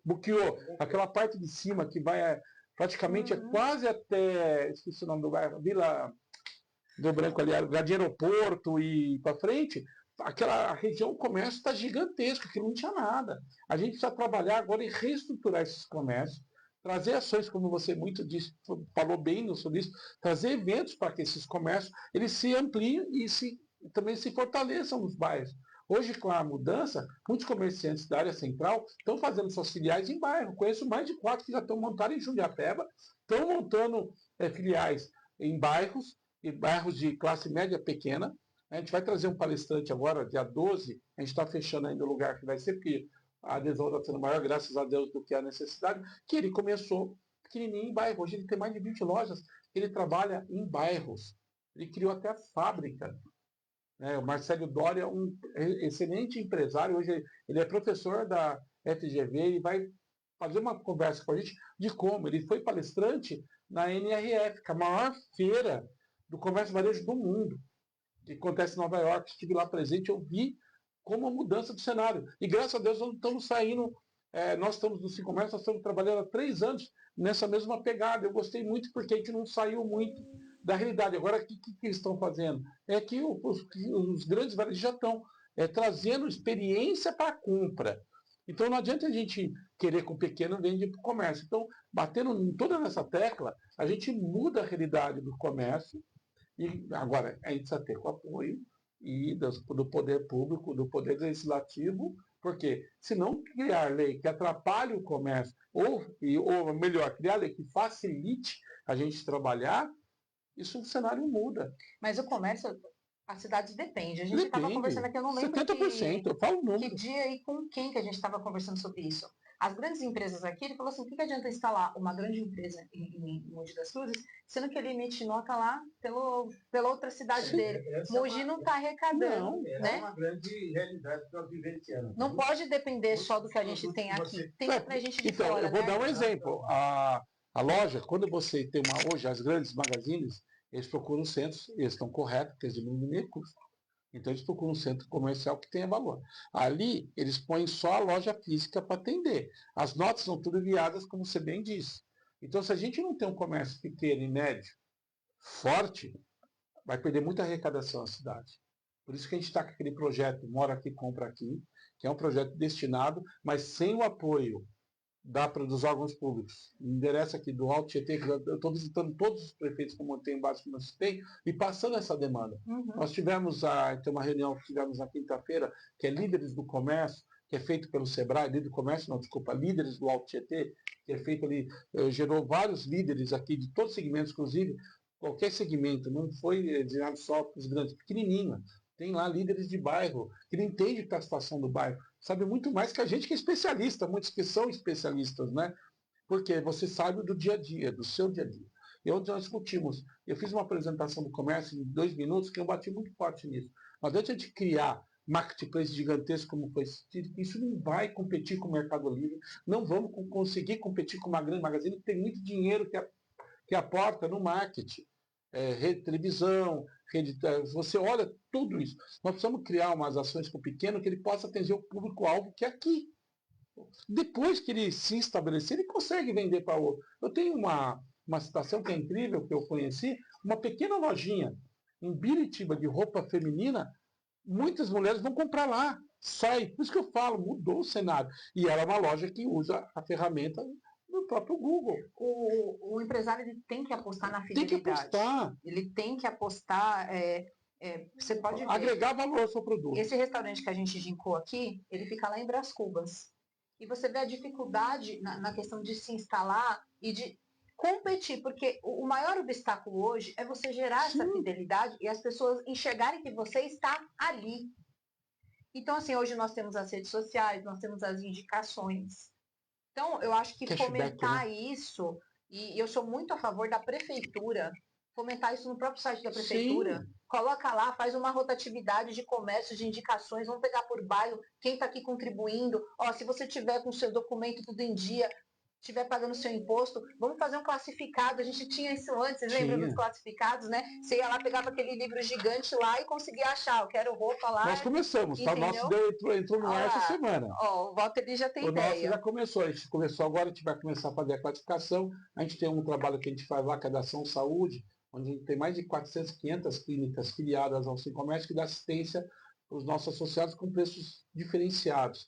Buquiô, aquela parte de cima que vai praticamente quase até, esqueci o nome do bairro, Vila do Branco ali, de aeroporto e para frente, aquela região, o comércio está gigantesco, que não tinha nada. A gente precisa trabalhar agora em reestruturar esses comércios, trazer ações, como você muito disse, falou bem sobre isso, trazer eventos para que esses comércios eles se ampliem e também se fortaleçam nos bairros. Hoje, com a mudança, muitos comerciantes da área central estão fazendo suas filiais em bairro. Conheço mais de 4 que já estão montando em Jundiapeba, estão montando filiais em bairros de classe média pequena. A gente vai trazer um palestrante agora, dia 12, a gente está fechando ainda o lugar que vai ser, porque a adesão está sendo maior, graças a Deus, do que a necessidade, que ele começou pequenininho em bairro. Hoje ele tem mais de 20 lojas, ele trabalha em bairros. Ele criou até a fábrica. O Marcelo Doria é um excelente empresário, hoje ele é professor da FGV, ele vai fazer uma conversa com a gente de como ele foi palestrante na NRF, que é a maior feira do comércio varejo do mundo, que acontece em Nova York. Estive lá presente, eu vi como a mudança do cenário. E graças a Deus nós estamos saindo, nós estamos no Sincomércio, nós estamos trabalhando há 3 anos nessa mesma pegada. Eu gostei muito porque a gente não saiu muito da realidade. Agora, o que eles estão fazendo? É que os grandes varejistas já estão trazendo experiência para a compra. Então não adianta a gente querer com o pequeno vender para o comércio. Então, batendo em toda essa tecla, a gente muda a realidade do comércio. E agora, a gente precisa ter o apoio do poder público, do poder legislativo, porque se não criar lei que atrapalhe o comércio, ou melhor, criar lei que facilite a gente trabalhar, isso o cenário muda.
Mas o comércio, as cidades depende. A gente estava conversando aqui, eu não lembro
70%, eu falo o número.
Que dia e com quem que a gente estava conversando sobre isso. As grandes empresas aqui, ele falou assim, o que adianta instalar uma grande empresa em Mogi das Cruzes, sendo que ele emite nota lá pela outra cidade dele. Mogi não está arrecadando.
É uma grande realidade que nós vivenciamos.
Não pode depender só do que a gente tem aqui. Tem pra gente de
então,
fora,
eu vou dar um exemplo. A loja, quando você tem hoje as grandes magazines, eles procuram centros, eles estão corretos, porque eles diminuem o custo. Então eles procuram um centro comercial que tenha valor. Ali, eles põem só a loja física para atender. As notas são tudo enviadas, como você bem disse. Então, se a gente não tem um comércio pequeno e médio forte, vai perder muita arrecadação na cidade. Por isso que a gente está com aquele projeto Mora Aqui, Compra Aqui, que é um projeto destinado, mas sem o apoio dos órgãos públicos. Me endereça aqui do Alto Tietê, que eu estou visitando todos os prefeitos como eu tenho base que nós tem, e passando essa demanda. Nós tivemos tem uma reunião que tivemos na quinta-feira, que é Líderes do Comércio, que é feito pelo Sebrae, Líderes do Alto Tietê, que é feito ali, gerou vários líderes aqui de todos os segmentos, inclusive qualquer segmento, não foi desenhado só para os grandes, pequenininho. Tem lá líderes de bairro, que não entende a situação do bairro, sabe muito mais que a gente que é especialista, muitos que são especialistas, né? Porque você sabe do dia a dia, do seu dia a dia. E onde nós discutimos, eu fiz uma apresentação do comércio em 2 minutos, que eu bati muito forte nisso. Mas antes de criar marketplace gigantesco como foi, isso não vai competir com o Mercado Livre, não vamos conseguir competir com uma grande magazine que tem muito dinheiro que aporta no marketing. Rede de televisão, você olha tudo isso. Nós precisamos criar umas ações com o pequeno que ele possa atender o público-alvo que é aqui. Depois que ele se estabelecer, ele consegue vender para outro. Eu tenho uma situação que é incrível, que eu conheci, uma pequena lojinha em Biritiba de roupa feminina, muitas mulheres vão comprar lá. Sai. Por isso que eu falo, mudou o cenário. E era uma loja que usa a ferramenta do próprio Google.
O empresário ele tem que apostar na
Tem que
fidelidade.
apostar.
Ele tem que apostar. Você pode ver.
Agregar valor ao seu produto.
Esse restaurante que a gente indicou aqui, ele fica lá em Brás Cubas. E você vê a dificuldade na questão de se instalar e de competir, porque o maior obstáculo hoje é você gerar essa fidelidade e as pessoas enxergarem que você está ali. Então, assim, hoje nós temos as redes sociais, nós temos as indicações. Então, eu acho que
Cashback,
fomentar isso, e eu sou muito a favor da prefeitura, fomentar isso no próprio site da prefeitura, coloca lá, faz uma rotatividade de comércio, de indicações, vamos pegar por bairro, quem está aqui contribuindo, ó, se você tiver com o seu documento tudo em dia, estiver pagando seu imposto, vamos fazer um classificado. A gente tinha isso antes, vocês lembram dos classificados, né? Você ia lá, pegava aquele livro gigante lá e conseguia achar, eu quero roupa lá.
Nós começamos, tá? O nosso entrou no ar essa semana.
Ó, o Walter ele já tem
ideia.
O
nosso já começou, a gente começou agora, a gente vai começar a fazer a classificação. A gente tem um trabalho que a gente faz lá, que é da Ação Saúde, onde a gente tem mais de 400, 500 clínicas filiadas ao Sem Comércio que dá assistência para os nossos associados com preços diferenciados.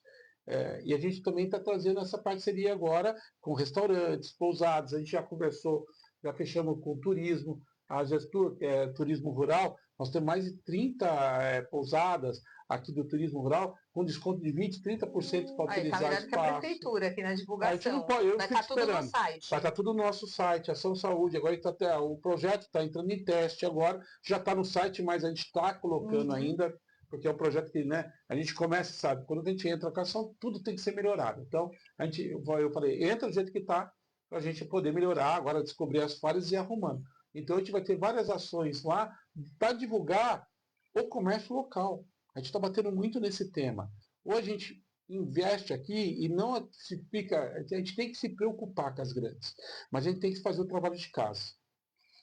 E a gente também está trazendo essa parceria agora com restaurantes, pousadas, a gente já conversou, já fechamos com o turismo, a Gestur, que é turismo rural, nós temos mais de 30 pousadas aqui do turismo rural, com desconto de 20%, 30% para utilizar o espaço.
Que a prefeitura aqui na divulgação.
Vai estar tudo no site. Vai estar tudo no nosso site, Ação Saúde. Agora o projeto está entrando em teste agora, já está no site, mas a gente está colocando ainda, porque é um projeto que, né, a gente começa, sabe, quando a gente entra com a ação, tudo tem que ser melhorado. Então, eu falei, entra do jeito que está, para a gente poder melhorar, agora descobrir as falhas e ir arrumando. Então, a gente vai ter várias ações lá para divulgar o comércio local. A gente está batendo muito nesse tema. Ou a gente investe aqui e não se fica... A gente tem que se preocupar com as grandes, mas a gente tem que fazer o trabalho de casa.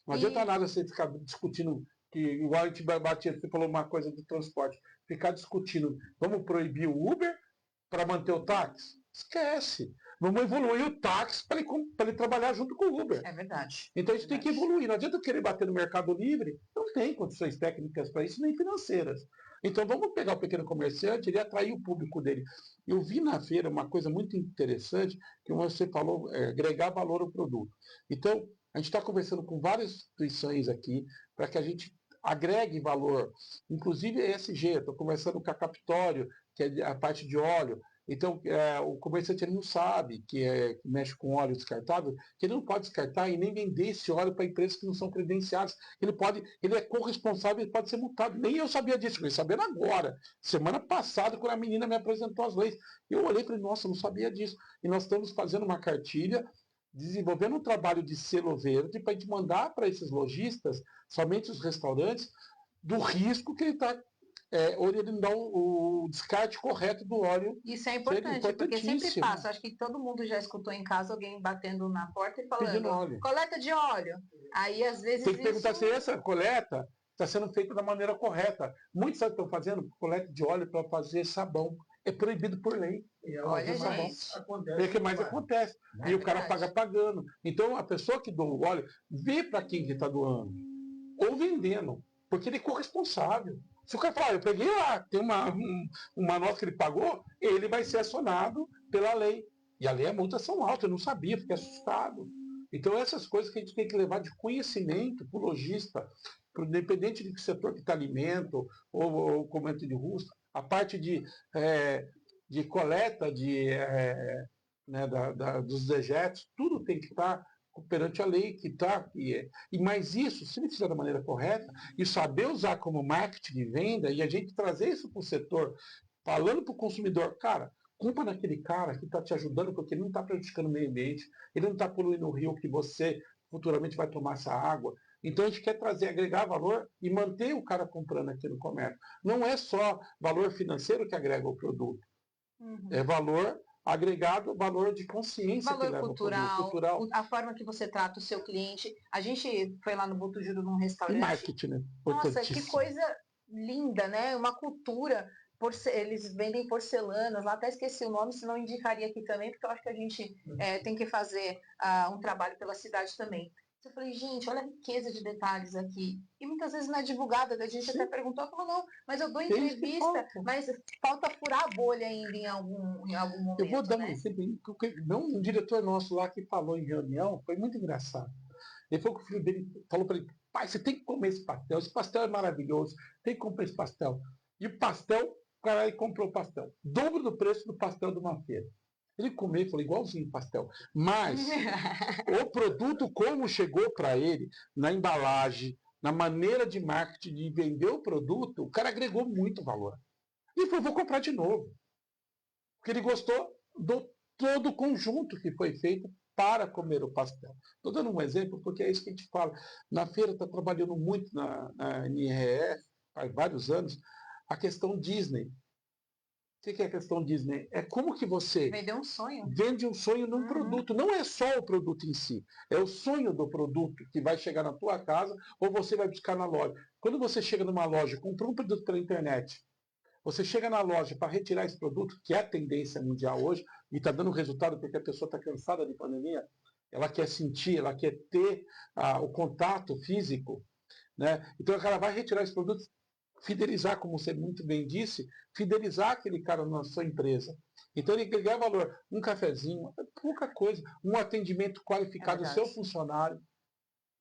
Não adianta nada você ficar discutindo, que igual a gente batia, você falou uma coisa do transporte, ficar discutindo, vamos proibir o Uber para manter o táxi? Esquece. Vamos evoluir o táxi para ele trabalhar junto com o Uber.
É verdade.
Então a gente tem que evoluir. Não adianta querer bater no mercado livre, não tem condições técnicas para isso, nem financeiras. Então vamos pegar o pequeno comerciante e atrair o público dele. Eu vi na feira uma coisa muito interessante, que você falou, agregar valor ao produto. Então, a gente está conversando com várias instituições aqui, para que a gente agregue valor. Inclusive a ESG, estou conversando com a Captório, que é a parte de óleo. Então, o comerciante ele não sabe que mexe com óleo descartável, que ele não pode descartar e nem vender esse óleo para empresas que não são credenciadas. Ele é corresponsável e pode ser multado. Nem eu sabia disso, eu sabendo agora. Semana passada, quando a menina me apresentou as leis. Eu olhei e falei, nossa, eu não sabia disso. E nós estamos fazendo uma cartilha, desenvolvendo um trabalho de selo verde para a gente mandar para esses lojistas, somente os restaurantes, do risco que ele está orientar o descarte correto do óleo.
Isso é importante, porque sempre passa. Acho que todo mundo já escutou em casa alguém batendo na porta e falando, coleta de óleo. Aí, às vezes,
tem que perguntar se essa coleta está sendo feita da maneira correta. Muitos estão fazendo coleta de óleo para fazer sabão. É proibido por lei.
Olha,
é o que mais acontece. E o cara paga pagando. Então, a pessoa que doa o óleo, vê para quem que está doando. Ou vendendo. Porque ele é corresponsável. Se o cara falar, eu peguei lá, tem uma nota que ele pagou, ele vai ser acionado pela lei. E a lei e a multa são altas, eu não sabia, fiquei assustado. Então essas coisas que a gente tem que levar de conhecimento para o lojista, independente de que setor que está alimento ou comércio de rua, a parte de coleta dos dejetos, tudo tem que estar perante a lei que está. Mas isso, se ele fizer da maneira correta, e saber usar como marketing de venda, e a gente trazer isso para o setor, falando para o consumidor, cara, compra naquele cara que está te ajudando, porque ele não está prejudicando o meio ambiente, ele não está poluindo o rio que você futuramente vai tomar essa água. Então a gente quer agregar valor e manter o cara comprando aqui no comércio. Não é só valor financeiro que agrega o produto, é valor agregado, valor de consciência,
valor cultural, a forma que você trata o seu cliente. A gente foi lá no Botujuro num restaurante.
E marketing, né?
Nossa, que coisa linda, né? Uma cultura. Eles vendem porcelanas, lá até esqueci o nome, senão indicaria aqui também, porque eu acho que a gente tem que fazer um trabalho pela cidade também. Eu falei, gente, olha a riqueza de detalhes aqui. E muitas vezes não é divulgada, a gente até perguntou, ela falou, não, mas eu dou entrevista, mas falta furar a bolha ainda em algum momento.
Eu vou dar um
né?
exemplo, um diretor nosso lá que falou em reunião, foi muito engraçado. Ele falou que o filho dele falou para ele, pai, você tem que comer esse pastel é maravilhoso, tem que comprar esse pastel. E o pastel, o cara comprou o pastel, dobro do preço do pastel de uma feira. Ele comeu e falou, igualzinho pastel. Mas o produto, como chegou para ele, na embalagem, na maneira de marketing, de vender o produto, o cara agregou muito valor. E ele falou, vou comprar de novo. Porque ele gostou do todo o conjunto que foi feito para comer o pastel. Estou dando um exemplo porque é isso que a gente fala. Na feira está trabalhando muito na NRE, há vários anos, a questão Disney. O que é a questão Disney? É como que você
Vender um sonho.
vende um sonho num produto. Não é só o produto em si, é o sonho do produto que vai chegar na tua casa ou você vai buscar na loja. Quando você chega numa loja, comprou um produto pela internet, você chega na loja para retirar esse produto, que é a tendência mundial hoje, e está dando resultado porque a pessoa está cansada de pandemia, ela quer sentir, ela quer ter o contato físico, né? Então ela vai retirar esse produto, fidelizar, como você muito bem disse, fidelizar aquele cara na sua empresa. Então ele ganha valor. Um cafezinho, pouca coisa, um atendimento qualificado do seu funcionário,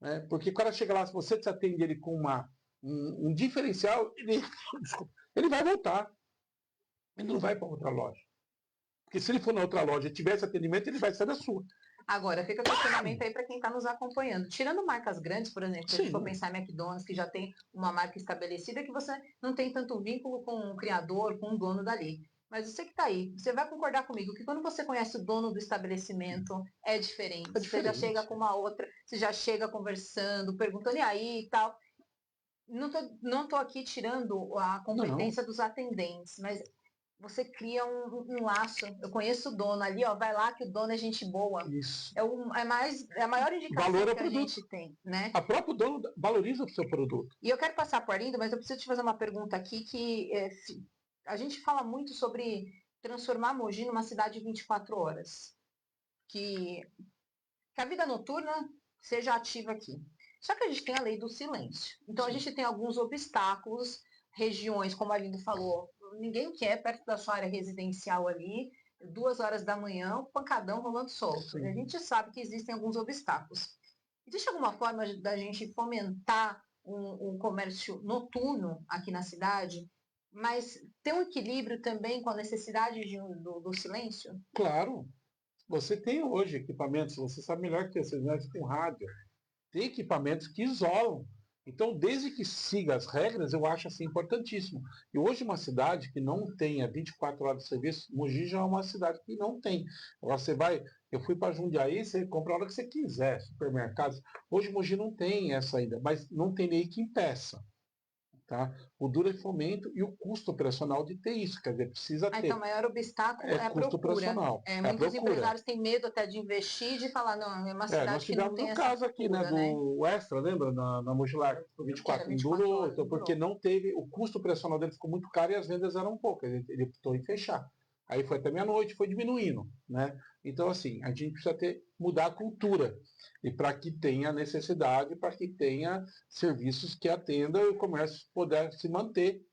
né? Porque quando chega lá, se você te atende ele com um diferencial, ele vai voltar. Ele não vai para outra loja. Porque se ele for na outra loja e tivesse atendimento, ele vai sair da sua.
Agora, fica o questionamento aí para quem está nos acompanhando. Tirando marcas grandes, por exemplo, se a gente for pensar em McDonald's, que já tem uma marca estabelecida, que você não tem tanto vínculo com o criador, com o dono dali. Mas você que está aí, você vai concordar comigo que quando você conhece o dono do estabelecimento, é diferente. Você já chega com uma outra, você já chega conversando, perguntando e aí e tal. Não tô aqui tirando a competência dos atendentes, mas você cria um laço. Eu conheço o dono ali, ó, vai lá que o dono é gente boa.
Isso.
É a maior indicação
Valor
que a gente tem, né?
A próprio dono valoriza o seu produto.
E eu quero passar por Arlindo, mas eu preciso te fazer uma pergunta aqui que a gente fala muito sobre transformar Mogi numa cidade de 24 horas. Que a vida noturna seja ativa aqui. Só que a gente tem a lei do silêncio. Então a gente tem alguns obstáculos, regiões, como a Arlindo falou, ninguém quer perto da sua área residencial ali, 2 horas da manhã, um pancadão rolando solto. E a gente sabe que existem alguns obstáculos. Existe alguma forma da gente fomentar um comércio noturno aqui na cidade, mas ter um equilíbrio também com a necessidade do silêncio?
Claro. Você tem hoje equipamentos, você sabe melhor que vocês, né? Com rádio. Tem equipamentos que isolam. Então, desde que siga as regras, eu acho assim importantíssimo. E hoje uma cidade que não tenha 24 horas de serviço, Mogi já é uma cidade que não tem. Agora você vai, eu fui para Jundiaí, você compra a hora que você quiser, supermercados. Hoje Mogi não tem essa ainda, mas não tem lei que impeça. Tá? O duro é fomento e o custo operacional de ter isso, quer dizer, precisa ter.
Então, o maior obstáculo é a
custo
procura.
operacional.
Muitos empresários têm medo até de investir, de falar, não, é uma cidade
nós
que não
tivemos
tem
um
essa
caso aqui,
procura,
né, do Extra, lembra, na Mogilar, do 24, endurou, porque não teve, o custo operacional dele ficou muito caro e as vendas eram poucas, ele optou em fechar. Aí foi até meia-noite, foi diminuindo, né? Então, assim, a gente precisa mudar a cultura, e para que tenha necessidade, para que tenha serviços que atendam e o comércio puder se manter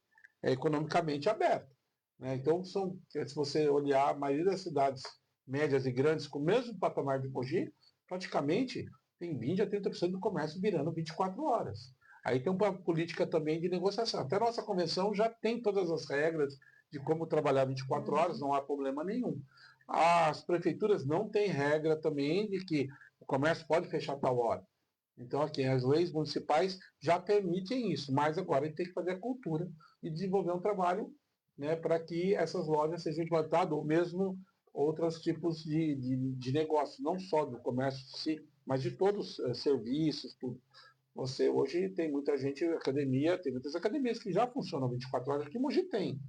economicamente aberto, né? Então, se você olhar a maioria das cidades médias e grandes com o mesmo patamar de Mogi, praticamente tem 20 a 30% do comércio virando 24 horas. Aí tem uma política também de negociação. Até a nossa convenção já tem todas as regras de como trabalhar 24 horas, não há problema nenhum. As prefeituras não têm regra também de que o comércio pode fechar tal hora. Então, aqui, as leis municipais já permitem isso, mas agora a gente tem que fazer a cultura e desenvolver um trabalho, né, para que essas lojas sejam implantadas, ou mesmo outros tipos de negócio, não só do comércio em si, mas de todos os serviços, tudo. Você hoje tem muita gente, academia, tem muitas academias que já funcionam 24 horas, aqui em Mogi tem.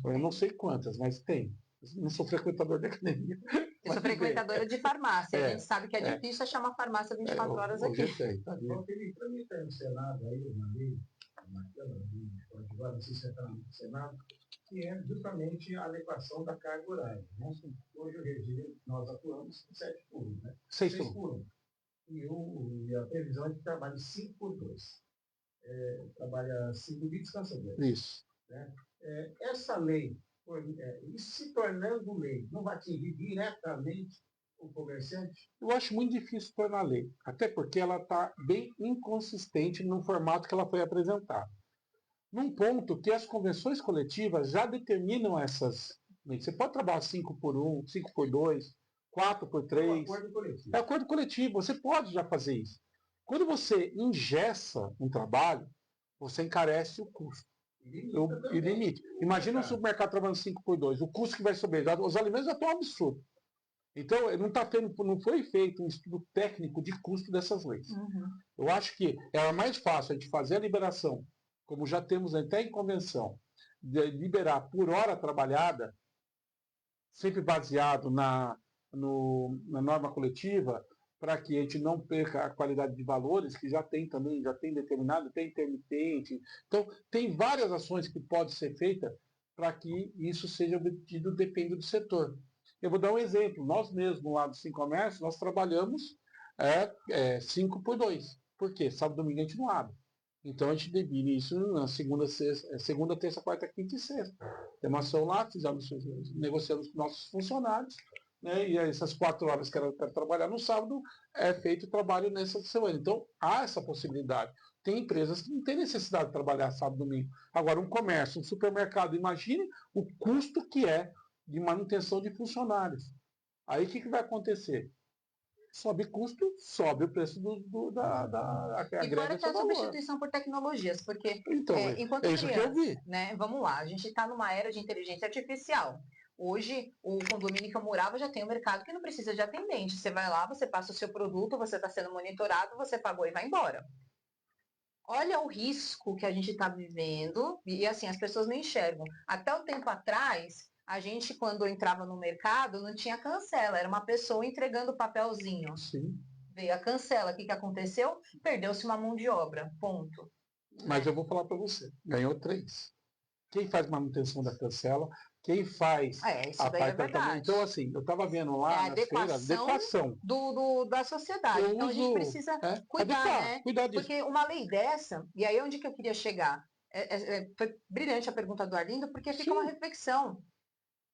Eu não sei quantas, mas tem. Eu não sou frequentador de academia.
Eu sou frequentadora de farmácia. A gente sabe que é difícil achar uma farmácia 24 horas aqui.
Hoje tem, tá vendo?
Para mim está no Senado aí, uma lei, na Câmara, agora, não sei se está no Senado, que é justamente a adequação da carga horária. Né? Hoje o regime, nós atuamos 7 por 1, né?
6 por 1.
e a previsão é de trabalho 5x2. Trabalha 5 dias e descansa 2.
Isso.
Né? Essa lei, isso se tornando lei, não vai atingir diretamente o comerciante?
Eu acho muito difícil tornar lei, até porque ela está bem inconsistente no formato que ela foi apresentada. Num ponto que as convenções coletivas já determinam essas leis. Você pode trabalhar 5x1, 5x2, 4x3.
É um acordo coletivo.
É acordo coletivo, você pode já fazer isso. Quando você engessa um trabalho, você encarece o custo. E limite. Imagina um supermercado trabalhando 5x2, o custo que vai subir. Os alimentos já estão absurdos. Então, não foi feito um estudo técnico de custo dessas leis.
Uhum.
Eu acho que era mais fácil a gente fazer a liberação, como já temos até em convenção, de liberar por hora trabalhada, sempre baseado na norma coletiva, para que a gente não perca a qualidade de valores, que já tem também, já tem determinado, tem intermitente. Então, tem várias ações que podem ser feitas para que isso seja obtido, depende do setor. Eu vou dar um exemplo. Nós mesmos, lá do Sim Comércio, nós trabalhamos 5x2. Por quê? Sábado e domingo a gente não abre. Então a gente define isso na segunda, terça, quarta, quinta e sexta. Tem uma ação lá, negociamos com nossos funcionários, né, e essas 4 horas que era para trabalhar no sábado, é feito o trabalho nessa semana. Então há essa possibilidade. Tem empresas que não têm necessidade de trabalhar sábado e domingo. Agora, um comércio, um supermercado, imagine o custo que é de manutenção de funcionários. Aí o que vai acontecer? Sobe custo, sobe o preço
e fora que a substituição por tecnologias, porque
então,
enquanto
isso
criança,
que eu vi.
né, vamos lá, a gente está numa era de inteligência artificial. Hoje, o condomínio que eu morava já tem um mercado que não precisa de atendente. Você vai lá, você passa o seu produto, você está sendo monitorado, você pagou e vai embora. Olha o risco que a gente está vivendo, e assim, as pessoas não enxergam. Até um tempo atrás, a gente, quando entrava no mercado, não tinha cancela, era uma pessoa entregando papelzinho.
Sim.
Veio a cancela, o que aconteceu? Perdeu-se uma mão de obra, ponto.
Mas eu vou falar para você, ganhou 3. Quem faz manutenção da cancela, quem faz
isso
a
daí é
parte
verdade.
Então, assim, eu estava vendo lá nas feiras, adequação
da sociedade. Então a gente precisa cuidar, né?
Cuidar disso.
Porque uma lei dessa, e aí onde que eu queria chegar? Foi brilhante a pergunta do Arlindo, porque fica uma reflexão.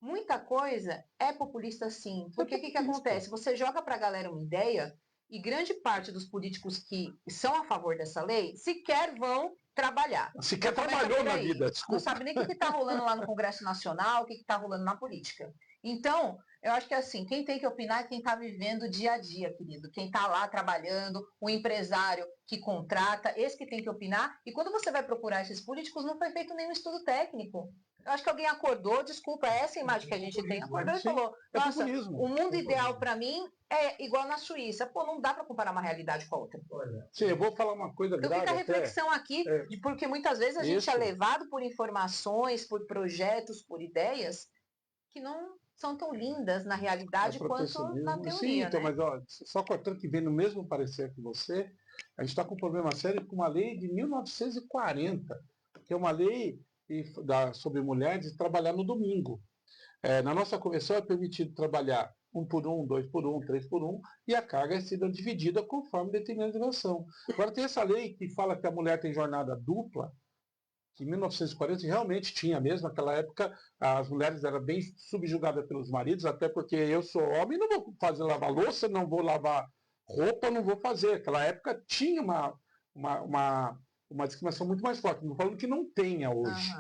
Muita coisa é populista sim. Porque o que acontece? Você joga para a galera uma ideia e grande parte dos políticos que são a favor dessa lei sequer vão trabalhar.
Sequer trabalhou na vida, desculpa.
Não sabe nem o que está rolando lá no Congresso Nacional, o que está rolando na política. Então, eu acho que assim, quem tem que opinar é quem está vivendo o dia a dia, querido. Quem está lá trabalhando, o empresário que contrata, esse que tem que opinar. E quando você vai procurar esses políticos, não foi feito nenhum estudo técnico. Eu acho que alguém acordou, desculpa, essa imagem que a gente tem, acordou e falou, nossa, o mundo ideal para mim é igual na Suíça. Pô, não dá para comparar uma realidade com a outra.
Sim, eu vou falar uma coisa grave.
Então fica a reflexão aqui, porque muitas vezes a gente é levado por informações, por projetos, por ideias, que não são tão lindas na realidade quanto na teoria.
Sim, então,
né?
mas ó, só cortando que vem no mesmo parecer que você, a gente está com um problema sério com uma lei de 1940, que é uma lei sobre mulheres trabalhar no domingo. Na nossa convenção é permitido trabalhar 1x1, 2x1, 3x1, e a carga é sendo dividida conforme determinada dimensão. Agora tem essa lei que fala que a mulher tem jornada dupla, que em 1940 realmente tinha mesmo, naquela época as mulheres eram bem subjugadas pelos maridos, até porque eu sou homem, não vou fazer lavar louça, não vou lavar roupa, não vou fazer. Naquela época tinha uma discriminação muito mais forte, não falando que não tenha hoje.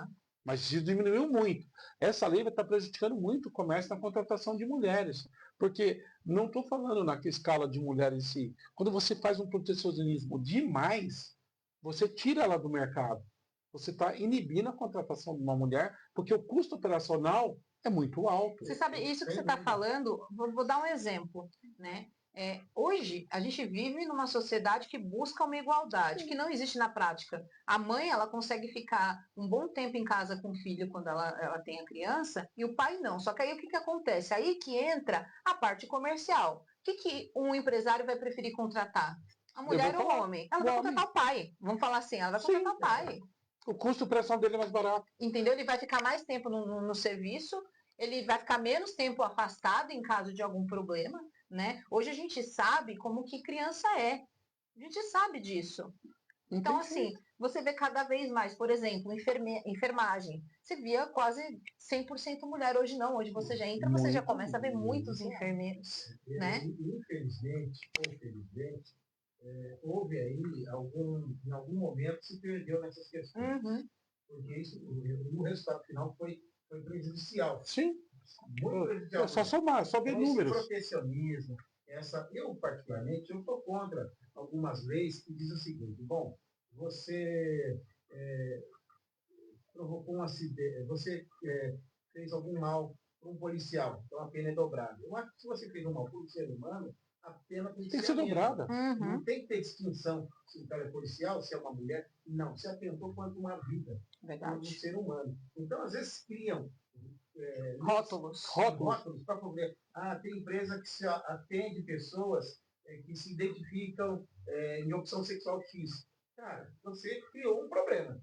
Mas isso diminuiu muito. Essa lei vai estar prejudicando muito o comércio na contratação de mulheres. Porque não estou falando na escala de mulheres em si. Quando você faz um protecionismo demais, você tira ela do mercado. Você está inibindo a contratação de uma mulher, porque o custo operacional é muito alto.
Você sabe, isso que você está falando, vou dar um exemplo, né? Hoje, a gente vive numa sociedade que busca uma igualdade, que não existe na prática. A mãe, ela consegue ficar um bom tempo em casa com o filho quando ela tem a criança, e o pai não. Só que aí o que acontece? Aí que entra a parte comercial. O que um empresário vai preferir contratar? A mulher ou o homem? Ela vai contratar o pai. Vamos falar assim, ela vai contratar o pai.
O custo de operação dele é mais barato.
Entendeu? Ele vai ficar mais tempo no serviço, ele vai ficar menos tempo afastado em caso de algum problema. né? Hoje a gente sabe como que criança é. A gente sabe disso. Então, assim, você vê cada vez mais, por exemplo, enfermagem. Você via quase 100% mulher, hoje não. Hoje você já entra, você já começa a ver muitos enfermeiros, né?
Infelizmente, ou felizmente, houve aí, em algum momento, se perdeu nessas questões. Porque isso, o resultado final foi prejudicial.
Sim.
Muito prejudicial.
É só somar, só ver
então,
números.
Esse protecionismo, eu particularmente, eu estou contra algumas leis que dizem o seguinte, bom, você provocou um acidente, você fez algum mal para um policial, então a pena é dobrada. Eu acho que se você fez um mal para um ser humano, a pena tem que ser
dobrada.
Não tem que ter distinção se o cara é policial, se é uma mulher. Não, se atentou quanto uma vida de um ser humano. Então, às vezes, criam
rótulos
para poder. Tem empresa que se atende pessoas que se identificam em opção sexual X. Cara, você criou um problema.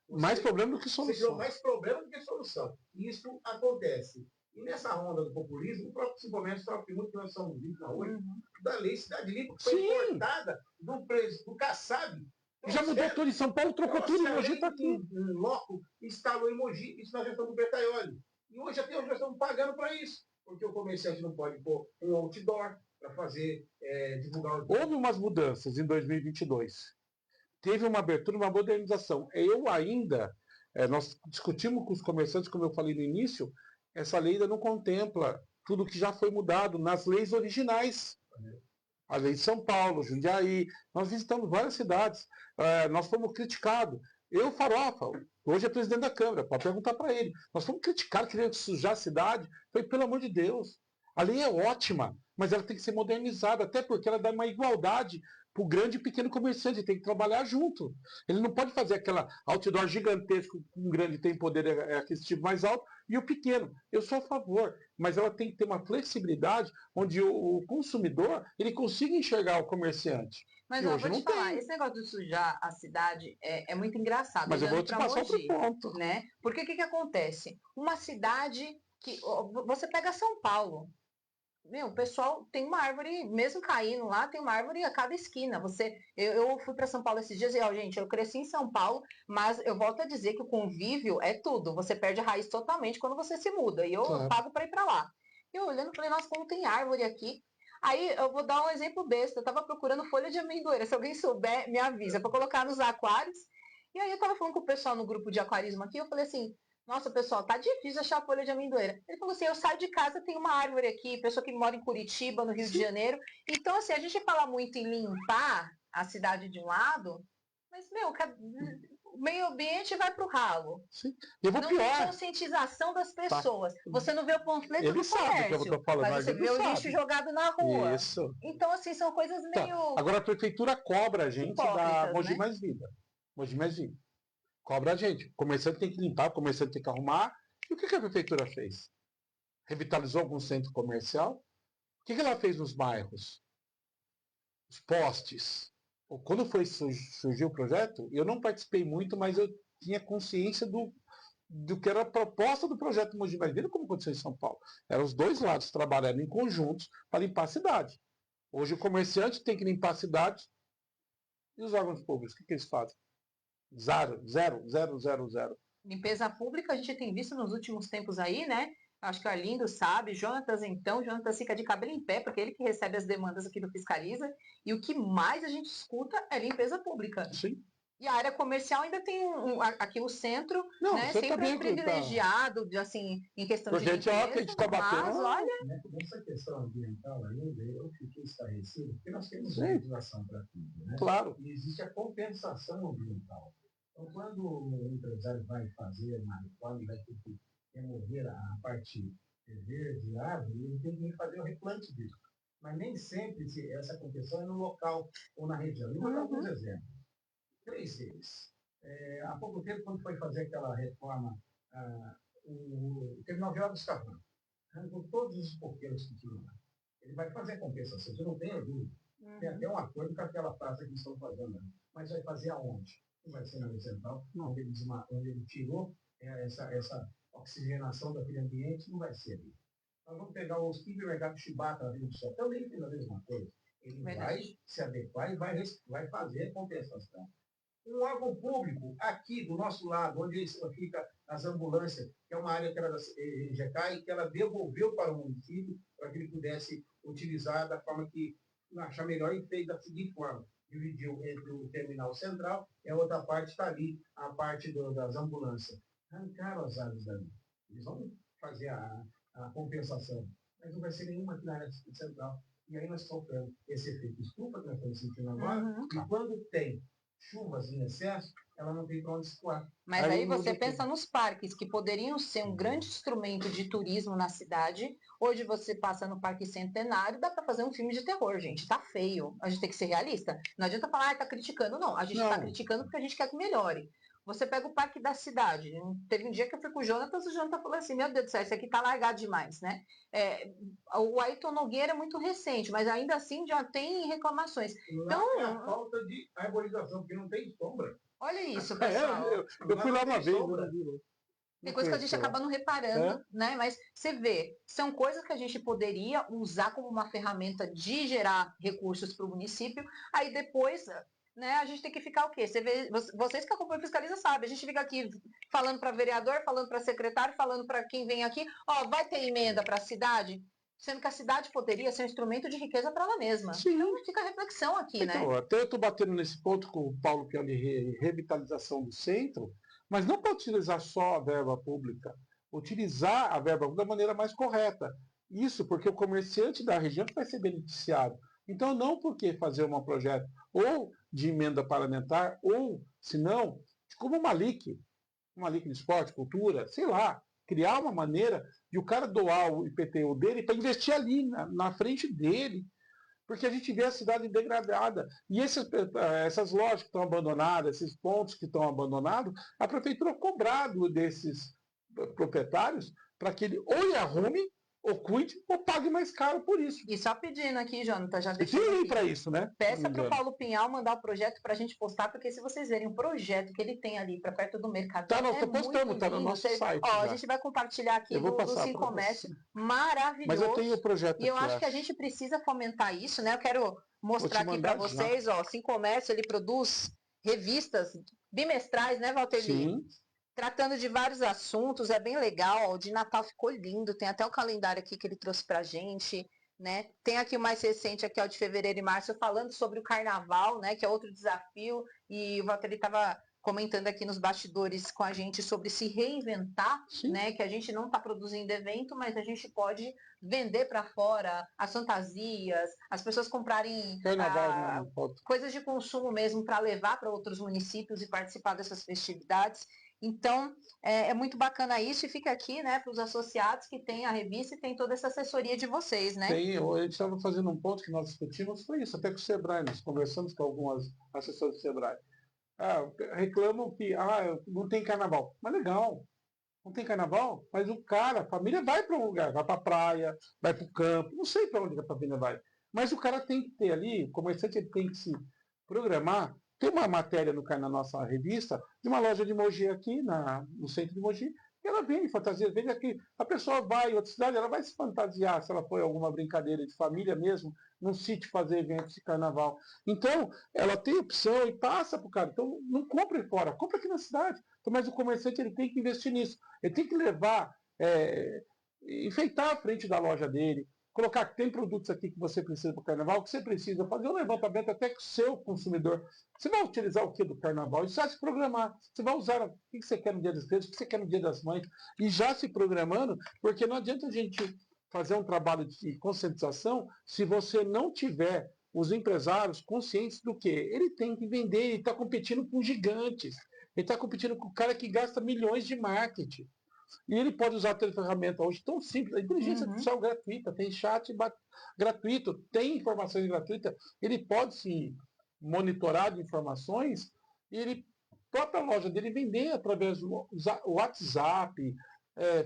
Mais problema do que solução.
Você criou mais problema do que solução. E isso acontece. E nessa onda do populismo, o próprio Silvio sofre muito, que nós somos vítimas hoje, da lei Cidade Limpa, que foi cortada do Kassab.
Já mudou tudo em São Paulo, trocou tudo, em Mogi está aqui.
Um loco instalou em Mogi, isso na gestão do Bertaioli. E hoje até nós estamos pagando para isso, porque o comerciante não pode pôr um outdoor para fazer, divulgar o...
Houve umas mudanças em 2022. Teve uma abertura, uma modernização. Eu ainda, nós discutimos com os comerciantes, como eu falei no início, essa lei ainda não contempla tudo que já foi mudado nas leis originais. A lei de São Paulo, Jundiaí, nós visitamos várias cidades, nós fomos criticados. Eu, Farofa, hoje é presidente da Câmara, pode perguntar para ele. Nós fomos criticados, querendo sujar a cidade. Falei, pelo amor de Deus, a lei é ótima, mas ela tem que ser modernizada, até porque ela dá uma igualdade para o grande e pequeno comerciante, tem que trabalhar junto. Ele não pode fazer aquela outdoor gigantesco, um grande tem poder aquisitivo mais alto, e o pequeno. Eu sou a favor, mas ela tem que ter uma flexibilidade onde o consumidor ele consiga enxergar o comerciante.
Mas eu vou te falar, esse negócio de sujar a cidade é muito engraçado.
Mas eu vou te passar outro ponto.
Né? Porque o que acontece? Uma cidade que... Você pega São Paulo. O pessoal tem uma árvore, mesmo caindo lá, tem uma árvore a cada esquina. Eu fui para São Paulo esses dias e, gente, eu cresci em São Paulo, mas eu volto a dizer que o convívio é tudo. Você perde a raiz totalmente quando você se muda. E eu pago para ir para lá. Eu olhando, falei, nossa, como tem árvore aqui. Aí eu vou dar um exemplo besta. Eu estava procurando folha de amendoeira. Se alguém souber, me avisa, para colocar nos aquários. E aí eu estava falando com o pessoal no grupo de aquarismo aqui, eu falei assim, nossa, pessoal, tá difícil achar folha de amendoeira. Ele falou assim, eu saio de casa, tem uma árvore aqui, pessoa que mora em Curitiba, no Rio de Janeiro. Então, assim, a gente fala muito em limpar a cidade de um lado, mas, o meio ambiente vai pro ralo.
Sim. Eu vou
não
pior.
tem conscientização das pessoas. Você não vê o panfleto
ele
do comércio,
que eu tô falando,
mas você vê o lixo jogado na rua.
Isso.
Então, assim, são coisas meio...
Agora a prefeitura cobra a gente da Mogi
né?
Mais Vida. Mogi Mais Vida. Cobra a gente. O comerciante tem que limpar, o comerciante tem que arrumar. E o que a prefeitura fez? Revitalizou algum centro comercial? O que ela fez nos bairros? Os postes. Quando surgiu o projeto, eu não participei muito, mas eu tinha consciência do que era a proposta do projeto Mogi Mais Vida, como aconteceu em São Paulo. Eram os dois lados trabalhando em conjuntos para limpar a cidade. Hoje o comerciante tem que limpar a cidade e os órgãos públicos, o que eles fazem? Zero.
Limpeza pública a gente tem visto nos últimos tempos aí, né? Acho que o Arlindo sabe, Jonatas fica de cabelo em pé, porque ele que recebe as demandas aqui do Fiscaliza, e o que mais a gente escuta é limpeza pública.
Sim.
E a área comercial ainda tem aqui o centro, né, sempre privilegiado, assim, em questão de limpeza,
que a gente tá batendo,
mas olha...
Nessa questão ambiental ainda, eu fiquei esclarecido, porque nós temos legislação para tudo, né?
Claro.
E existe a compensação ambiental. Então, quando o empresário vai fazer uma reforma e vai ter que remover a parte verde, árvore, ele tem que fazer o replante disso. Mas nem sempre essa compensação é no local ou na região. Eu vou dar alguns exemplos. 3 deles. Há pouco tempo, quando foi fazer aquela reforma, o terminal viário do Escavão, com todos os porqueiros que tinham lá. Ele vai fazer a compensação, você não tem dúvida. Tem até um acordo com aquela praça que estão fazendo. Mas vai fazer aonde? Não vai ser na área central, onde ele tirou essa oxigenação daquele ambiente, não vai ser ali. Nós vamos pegar o supermercado Chibata na Vila do Sol, também fez a mesma coisa. Ele
Verdade.
vai se adequar e vai fazer a compensação. Um órgão público, aqui do nosso lado, onde fica as ambulâncias, que é uma área que era da EGK e que ela devolveu para o município para que ele pudesse utilizar da forma que achar melhor e fez da seguinte forma. Dividiu entre o terminal central e a outra parte está ali, a parte das ambulâncias. Arrancaram as árvores dali. Eles vão fazer a compensação, mas não vai ser nenhuma aqui na área central. E aí nós sofremos esse efeito estufa que nós estamos sentindo agora, e quando tem chuvas em excesso, ela não tem para onde escoar.
Mas aí você pensa nos parques, que poderiam ser um grande instrumento de turismo na cidade. Hoje você passa no Parque Centenário, dá para fazer um filme de terror, gente. Tá feio. A gente tem que ser realista. Não adianta falar, tá criticando. Não, a gente tá criticando porque a gente quer que melhore. Você pega o Parque da Cidade. Teve um dia que eu fui com o Jonathan falou assim, meu Deus do céu, isso aqui tá largado demais, né? O Ayrton Nogueira é muito recente, mas ainda assim já tem reclamações.
Então, é a falta de arborização, porque não tem sombra.
Olha isso, pessoal.
Eu fui lá uma vez.
Tem coisa que a gente acaba não reparando, né? Mas você vê, são coisas que a gente poderia usar como uma ferramenta de gerar recursos para o município. Aí depois, né, a gente tem que ficar o quê? Você vê, vocês que acompanham Fiscaliza sabem, a gente fica aqui falando para vereador, falando para secretário, falando para quem vem aqui, ó, vai ter emenda para a cidade? Sendo que a cidade poderia ser um instrumento de riqueza para ela mesma.
Sim.
Então fica a reflexão aqui,
então,
né?
Até eu estou batendo nesse ponto com o Paulo Pioli, revitalização do centro, mas não para utilizar só a verba pública, utilizar a verba pública da maneira mais correta. Isso porque o comerciante da região vai ser beneficiado. Então, não porque fazer um projeto ou de emenda parlamentar, ou, se não, como uma LIC de esporte, cultura, sei lá, criar uma maneira de o cara doar o IPTU dele para investir ali, na frente dele. Porque a gente vê a cidade degradada. E essas lojas que estão abandonadas, esses pontos que estão abandonados, a prefeitura cobrado desses proprietários para que ele ou ele arrume, ou cuide, ou pague mais caro por isso.
E só pedindo aqui, Jonathan, já
E
deixei
tem
aqui.
lei para isso, né?
Peça para o Paulo Pinhal mandar o projeto para a gente postar, porque se vocês verem o projeto que ele tem ali para perto do mercado,
nós postamos, tá no nosso site.
Ó, a gente vai compartilhar aqui do Sim Comércio, maravilhoso.
Mas eu tenho o projeto
e eu acho que a gente precisa fomentar isso, né? Eu quero mostrar aqui para vocês, ó, Sim Comércio, ele produz revistas bimestrais, né, Valter?
Sim.
Tratando de vários assuntos, é bem legal, ó, o de Natal ficou lindo, tem até o calendário aqui que ele trouxe pra gente, né? Tem aqui o mais recente, aqui, ó, de fevereiro e março, falando sobre o carnaval, né, que é outro desafio, e o Walter estava comentando aqui nos bastidores com a gente sobre se reinventar, né, que a gente não está produzindo evento, mas a gente pode vender para fora as fantasias, as pessoas comprarem coisas de consumo mesmo para levar para outros municípios e participar dessas festividades. Então, é muito bacana isso, e fica aqui, né, para os associados que tem a revista e tem toda essa assessoria de vocês, né?
Tem, a gente estava fazendo um ponto que nós discutimos, foi isso, até com o Sebrae, nós conversamos com algumas assessores do Sebrae. Reclamam que não tem carnaval. Mas legal, não tem carnaval, mas o cara, a família vai para um lugar, vai para a praia, vai para o campo, não sei para onde a família vai. Mas o cara tem que ter ali, o comerciante ele tem que se programar. Tem uma matéria na nossa revista de uma loja de Mogi aqui, no centro de Mogi, e ela vende fantasia, vende aqui. A pessoa vai em outra cidade, ela vai se fantasiar, se ela for alguma brincadeira de família mesmo, num sítio fazer eventos de carnaval. Então, ela tem opção e passa para o cara. Então, não compre fora, compra aqui na cidade. Então, mas o comerciante ele tem que investir nisso. Ele tem que levar, enfeitar a frente da loja dele, colocar que tem produtos aqui que você precisa para o carnaval, que você precisa fazer um levantamento até com o seu consumidor. Você vai utilizar o que do carnaval? E já se programar. Você vai usar o que você quer no Dia das Crianças, o que você quer no Dia das Mães. E já se programando, porque não adianta a gente fazer um trabalho de conscientização se você não tiver os empresários conscientes do que ele tem que vender. Ele está competindo com gigantes. Ele está competindo com o cara que gasta milhões de marketing. E ele pode usar a ferramenta hoje tão simples, a inteligência artificial gratuita, tem chat gratuito, tem informações gratuitas, ele pode se monitorar de informações e ele, a própria loja dele vender através do WhatsApp,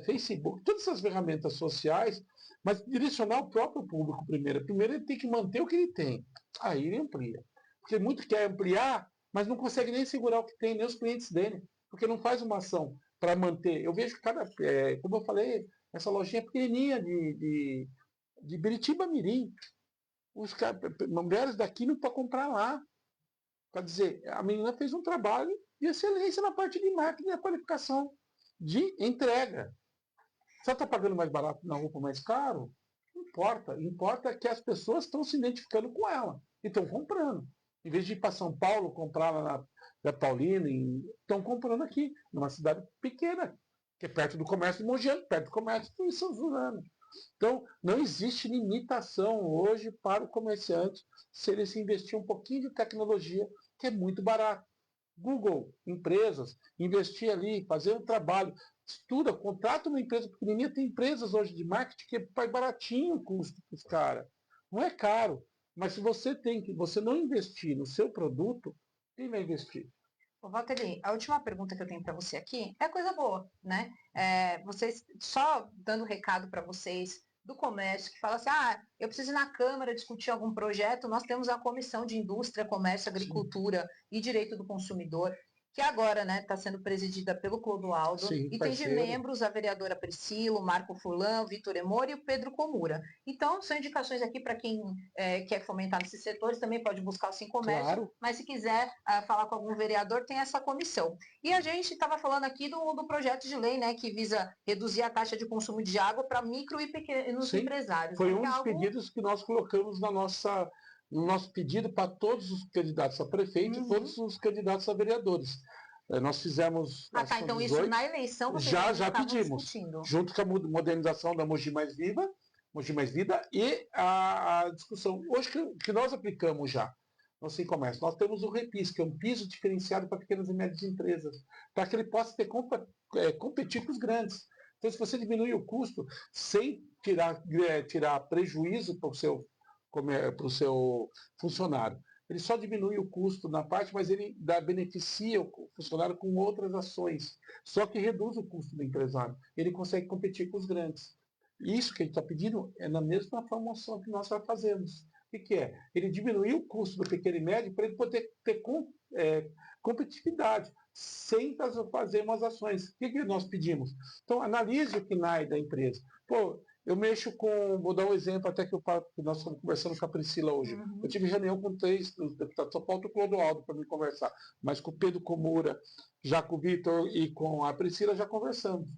Facebook, todas essas ferramentas sociais, mas direcionar o próprio público primeiro. Primeiro ele tem que manter o que ele tem, aí ele amplia. Porque muito quer ampliar, mas não consegue nem segurar o que tem, nem os clientes dele, porque não faz uma ação para manter. Eu vejo como eu falei, essa lojinha pequenininha de Biritiba Mirim. Mulheres daqui não estão comprar lá. Quer dizer, a menina fez um trabalho de excelência na parte de marketing e a qualificação de entrega. Se ela está pagando mais barato na roupa mais caro, não importa. Importa que as pessoas estão se identificando com ela e estão comprando. Em vez de ir para São Paulo comprar lá na Paulina, estão comprando aqui, numa cidade pequena, que é perto do comércio de Mogi, perto do comércio de São Jurano. Então, não existe limitação hoje para o comerciante se ele se investir um pouquinho de tecnologia, que é muito barato. Google, empresas, investir ali, fazer um trabalho, estuda, contrata uma empresa pequenininha, tem empresas hoje de marketing que faz baratinho o custo para os caras. Não é caro, mas se você não investir no seu produto, quem vai investir?
Ô, Valtteri, a última pergunta que eu tenho para você aqui é coisa boa, né? Vocês, só dando recado para vocês do comércio, que fala assim, eu preciso ir na Câmara discutir algum projeto, nós temos a Comissão de Indústria, Comércio, Agricultura e Direito do Consumidor, que agora está sendo presidida pelo Clodoaldo,
Sim,
e tem de
parceiro.
membros a vereadora Priscila, o Marco Furlan, o Vitor Emori e o Pedro Comura. Então, são indicações aqui para quem quer fomentar nesses setores, também pode buscar o Sim Comércio,
Claro.
mas se quiser falar com algum vereador, tem essa comissão. E a gente estava falando aqui do projeto de lei, né, que visa reduzir a taxa de consumo de água para micro e pequenos
Sim,
empresários.
foi um dos pedidos que nós colocamos no nosso pedido para todos os candidatos a prefeito e todos os candidatos a vereadores. Nós fizemos...
tá, então isso na eleição vocês
já pedimos,
discutindo.
Junto com a modernização da Mogi Mais Viva, Mogi Mais Vida e a discussão. Hoje que nós aplicamos já no Sim Comércio, nós temos o REPIS, que é um piso diferenciado para pequenas e médias empresas, para que ele possa competir com os grandes. Então, se você diminuir o custo sem tirar prejuízo para o seu funcionário, ele só diminui o custo na parte, mas ele beneficia o funcionário com outras ações. Só que reduz o custo do empresário. Ele consegue competir com os grandes. Isso que a gente está pedindo é na mesma formação que nós já fazemos. O que é? Ele diminuir o custo do pequeno e médio para ele poder ter competitividade, sem fazer umas ações. O que nós pedimos? Então, analise o KNAI da empresa. Pô, eu mexo com, vou dar um exemplo até que nós estamos conversando com a Priscila hoje. Eu tive reunião com 3 deputados, só falta o Clodoaldo para me conversar, mas com o Pedro Comura, já com o Vitor e com a Priscila já conversamos,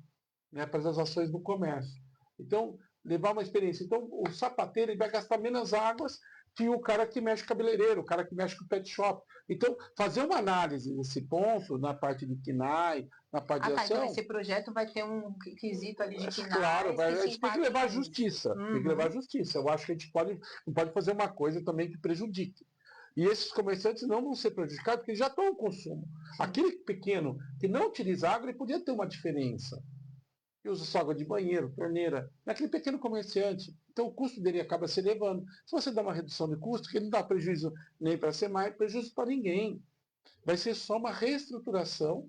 né, para as ações do comércio. Então, levar uma experiência. Então, o sapateiro ele vai gastar menos águas que o cara que mexe com cabeleireiro, o cara que mexe com pet shop. Então, fazer uma análise nesse ponto, na parte de KNAI, na parte de ação...
Então esse projeto vai ter um quesito ali de KNAI...
Claro, a gente tem que levar à justiça. Tem que levar à justiça. Eu acho que a gente não pode fazer uma coisa também que prejudique. E esses comerciantes não vão ser prejudicados porque eles já estão no consumo. Aquele pequeno que não utiliza água, ele podia ter uma diferença. Que usa só água de banheiro, torneira, naquele pequeno comerciante. Então o custo dele acaba se elevando. Se você dá uma redução de custo, que não dá prejuízo nem para a SEMAI, prejuízo para ninguém. Vai ser só uma reestruturação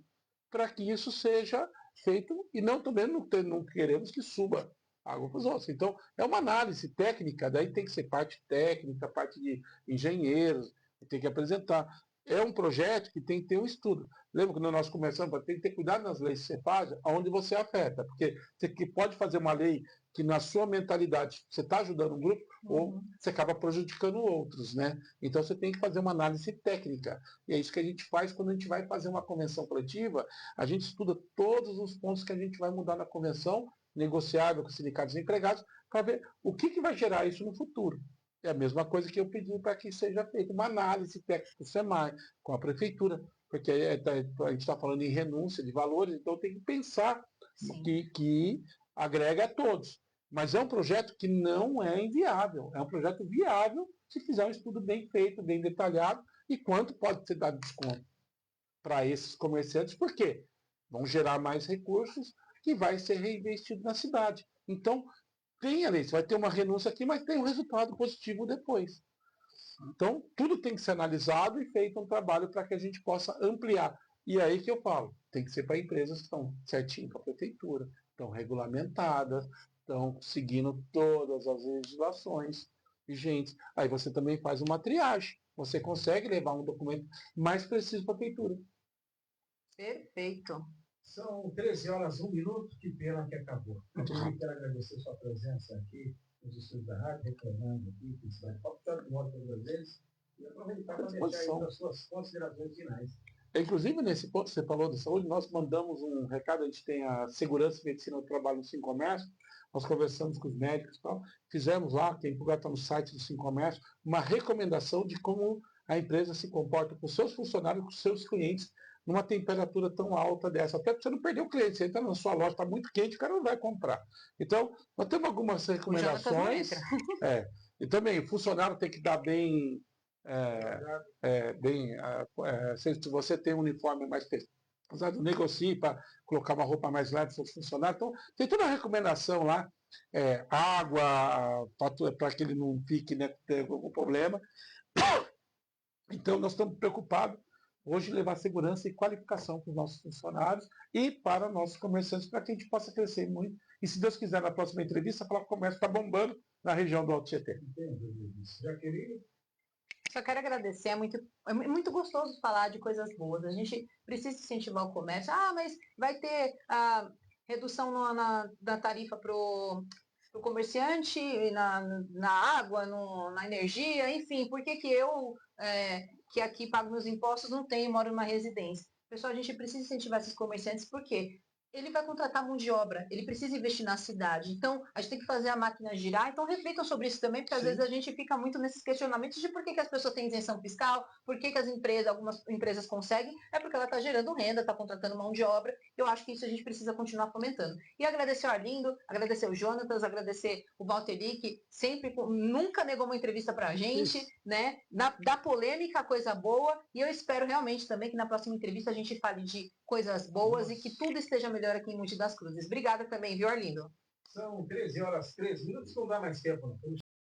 para que isso seja feito e também não queremos que suba água para os outros. Então é uma análise técnica, daí tem que ser parte técnica, parte de engenheiros, tem que apresentar. É um projeto que tem que ter um estudo. Lembra quando nós começamos, tem que ter cuidado nas leis que você faz, aonde você afeta, porque você pode fazer uma lei que na sua mentalidade você está ajudando um grupo ou você acaba prejudicando outros, né? Então você tem que fazer uma análise técnica. E é isso que a gente faz quando a gente vai fazer uma convenção coletiva, a gente estuda todos os pontos que a gente vai mudar na convenção, negociável com os sindicatos e empregados, para ver o que vai gerar isso no futuro. É a mesma coisa que eu pedi para que seja feita uma análise técnica com o SEMAI, com a prefeitura, porque a gente está falando em renúncia de valores, então tem que pensar que agrega a todos. Mas é um projeto que não é inviável, é um projeto viável se fizer um estudo bem feito, bem detalhado, e quanto pode ser dado desconto para esses comerciantes, porque vão gerar mais recursos que vai ser reinvestido na cidade. Então, tem ali, você vai ter uma renúncia aqui, mas tem um resultado positivo depois. Então, tudo tem que ser analisado e feito um trabalho para que a gente possa ampliar. E é aí que eu falo, tem que ser para empresas que estão certinho com a prefeitura, estão regulamentadas, estão seguindo todas as legislações vigentes. Aí você também faz uma triagem. Você consegue levar um documento mais preciso para a prefeitura.
Perfeito.
São 13 horas, 1 minuto, que pena que acabou. Eu quero agradecer sua presença aqui nos estúdios da rádio, reclamando aqui, que esse bate-papo está de modo todas as vezes, e aproveitar para deixar aí as suas considerações finais.
Inclusive, nesse ponto que você falou de saúde, nós mandamos um recado, a gente tem a Segurança e Medicina do Trabalho no Sim Comércio, nós conversamos com os médicos e tal, fizemos lá, quem puder está no site do Sim Comércio, uma recomendação de como a empresa se comporta com seus funcionários, com seus clientes, numa temperatura tão alta dessa, até para você não perder o cliente, você entra na sua loja, está muito quente, o cara não vai comprar. Então, nós temos algumas recomendações, e também o funcionário tem que dar bem... se você tem um uniforme mais pesado, negocie para colocar uma roupa mais leve para o funcionário. Então, tem toda a recomendação lá, água, para que ele não fique, né, ter algum problema. Então, nós estamos preocupados hoje em levar segurança e qualificação para os nossos funcionários e para nossos comerciantes, para que a gente possa crescer muito. E, se Deus quiser, na próxima entrevista, falar que o comércio está bombando na região do Alto Tietê.
Jaqueline?
Só quero agradecer, é muito gostoso falar de coisas boas. A gente precisa incentivar o comércio. Mas vai ter a redução da tarifa para o comerciante, na água, na energia, enfim, por que eu, que aqui pago meus impostos, não tenho, moro numa residência? Pessoal, a gente precisa incentivar esses comerciantes, porque ele vai contratar mão de obra, ele precisa investir na cidade. Então, a gente tem que fazer a máquina girar. Então, reflitam sobre isso também, porque às vezes a gente fica muito nesses questionamentos de por que as pessoas têm isenção fiscal, por que algumas empresas conseguem, é porque ela está gerando renda, está contratando mão de obra. Eu acho que isso a gente precisa continuar fomentando. E agradecer ao Arlindo, agradecer o Jonatas, agradecer o Valtteri, que nunca negou uma entrevista para a gente, né? Da polêmica, coisa boa. E eu espero realmente também que na próxima entrevista a gente fale de coisas boas e que tudo esteja melhor aqui em Mogi das Cruzes. Obrigada também, viu, Arlindo?
São 13 horas, 13 minutos, não dá mais tempo. Não.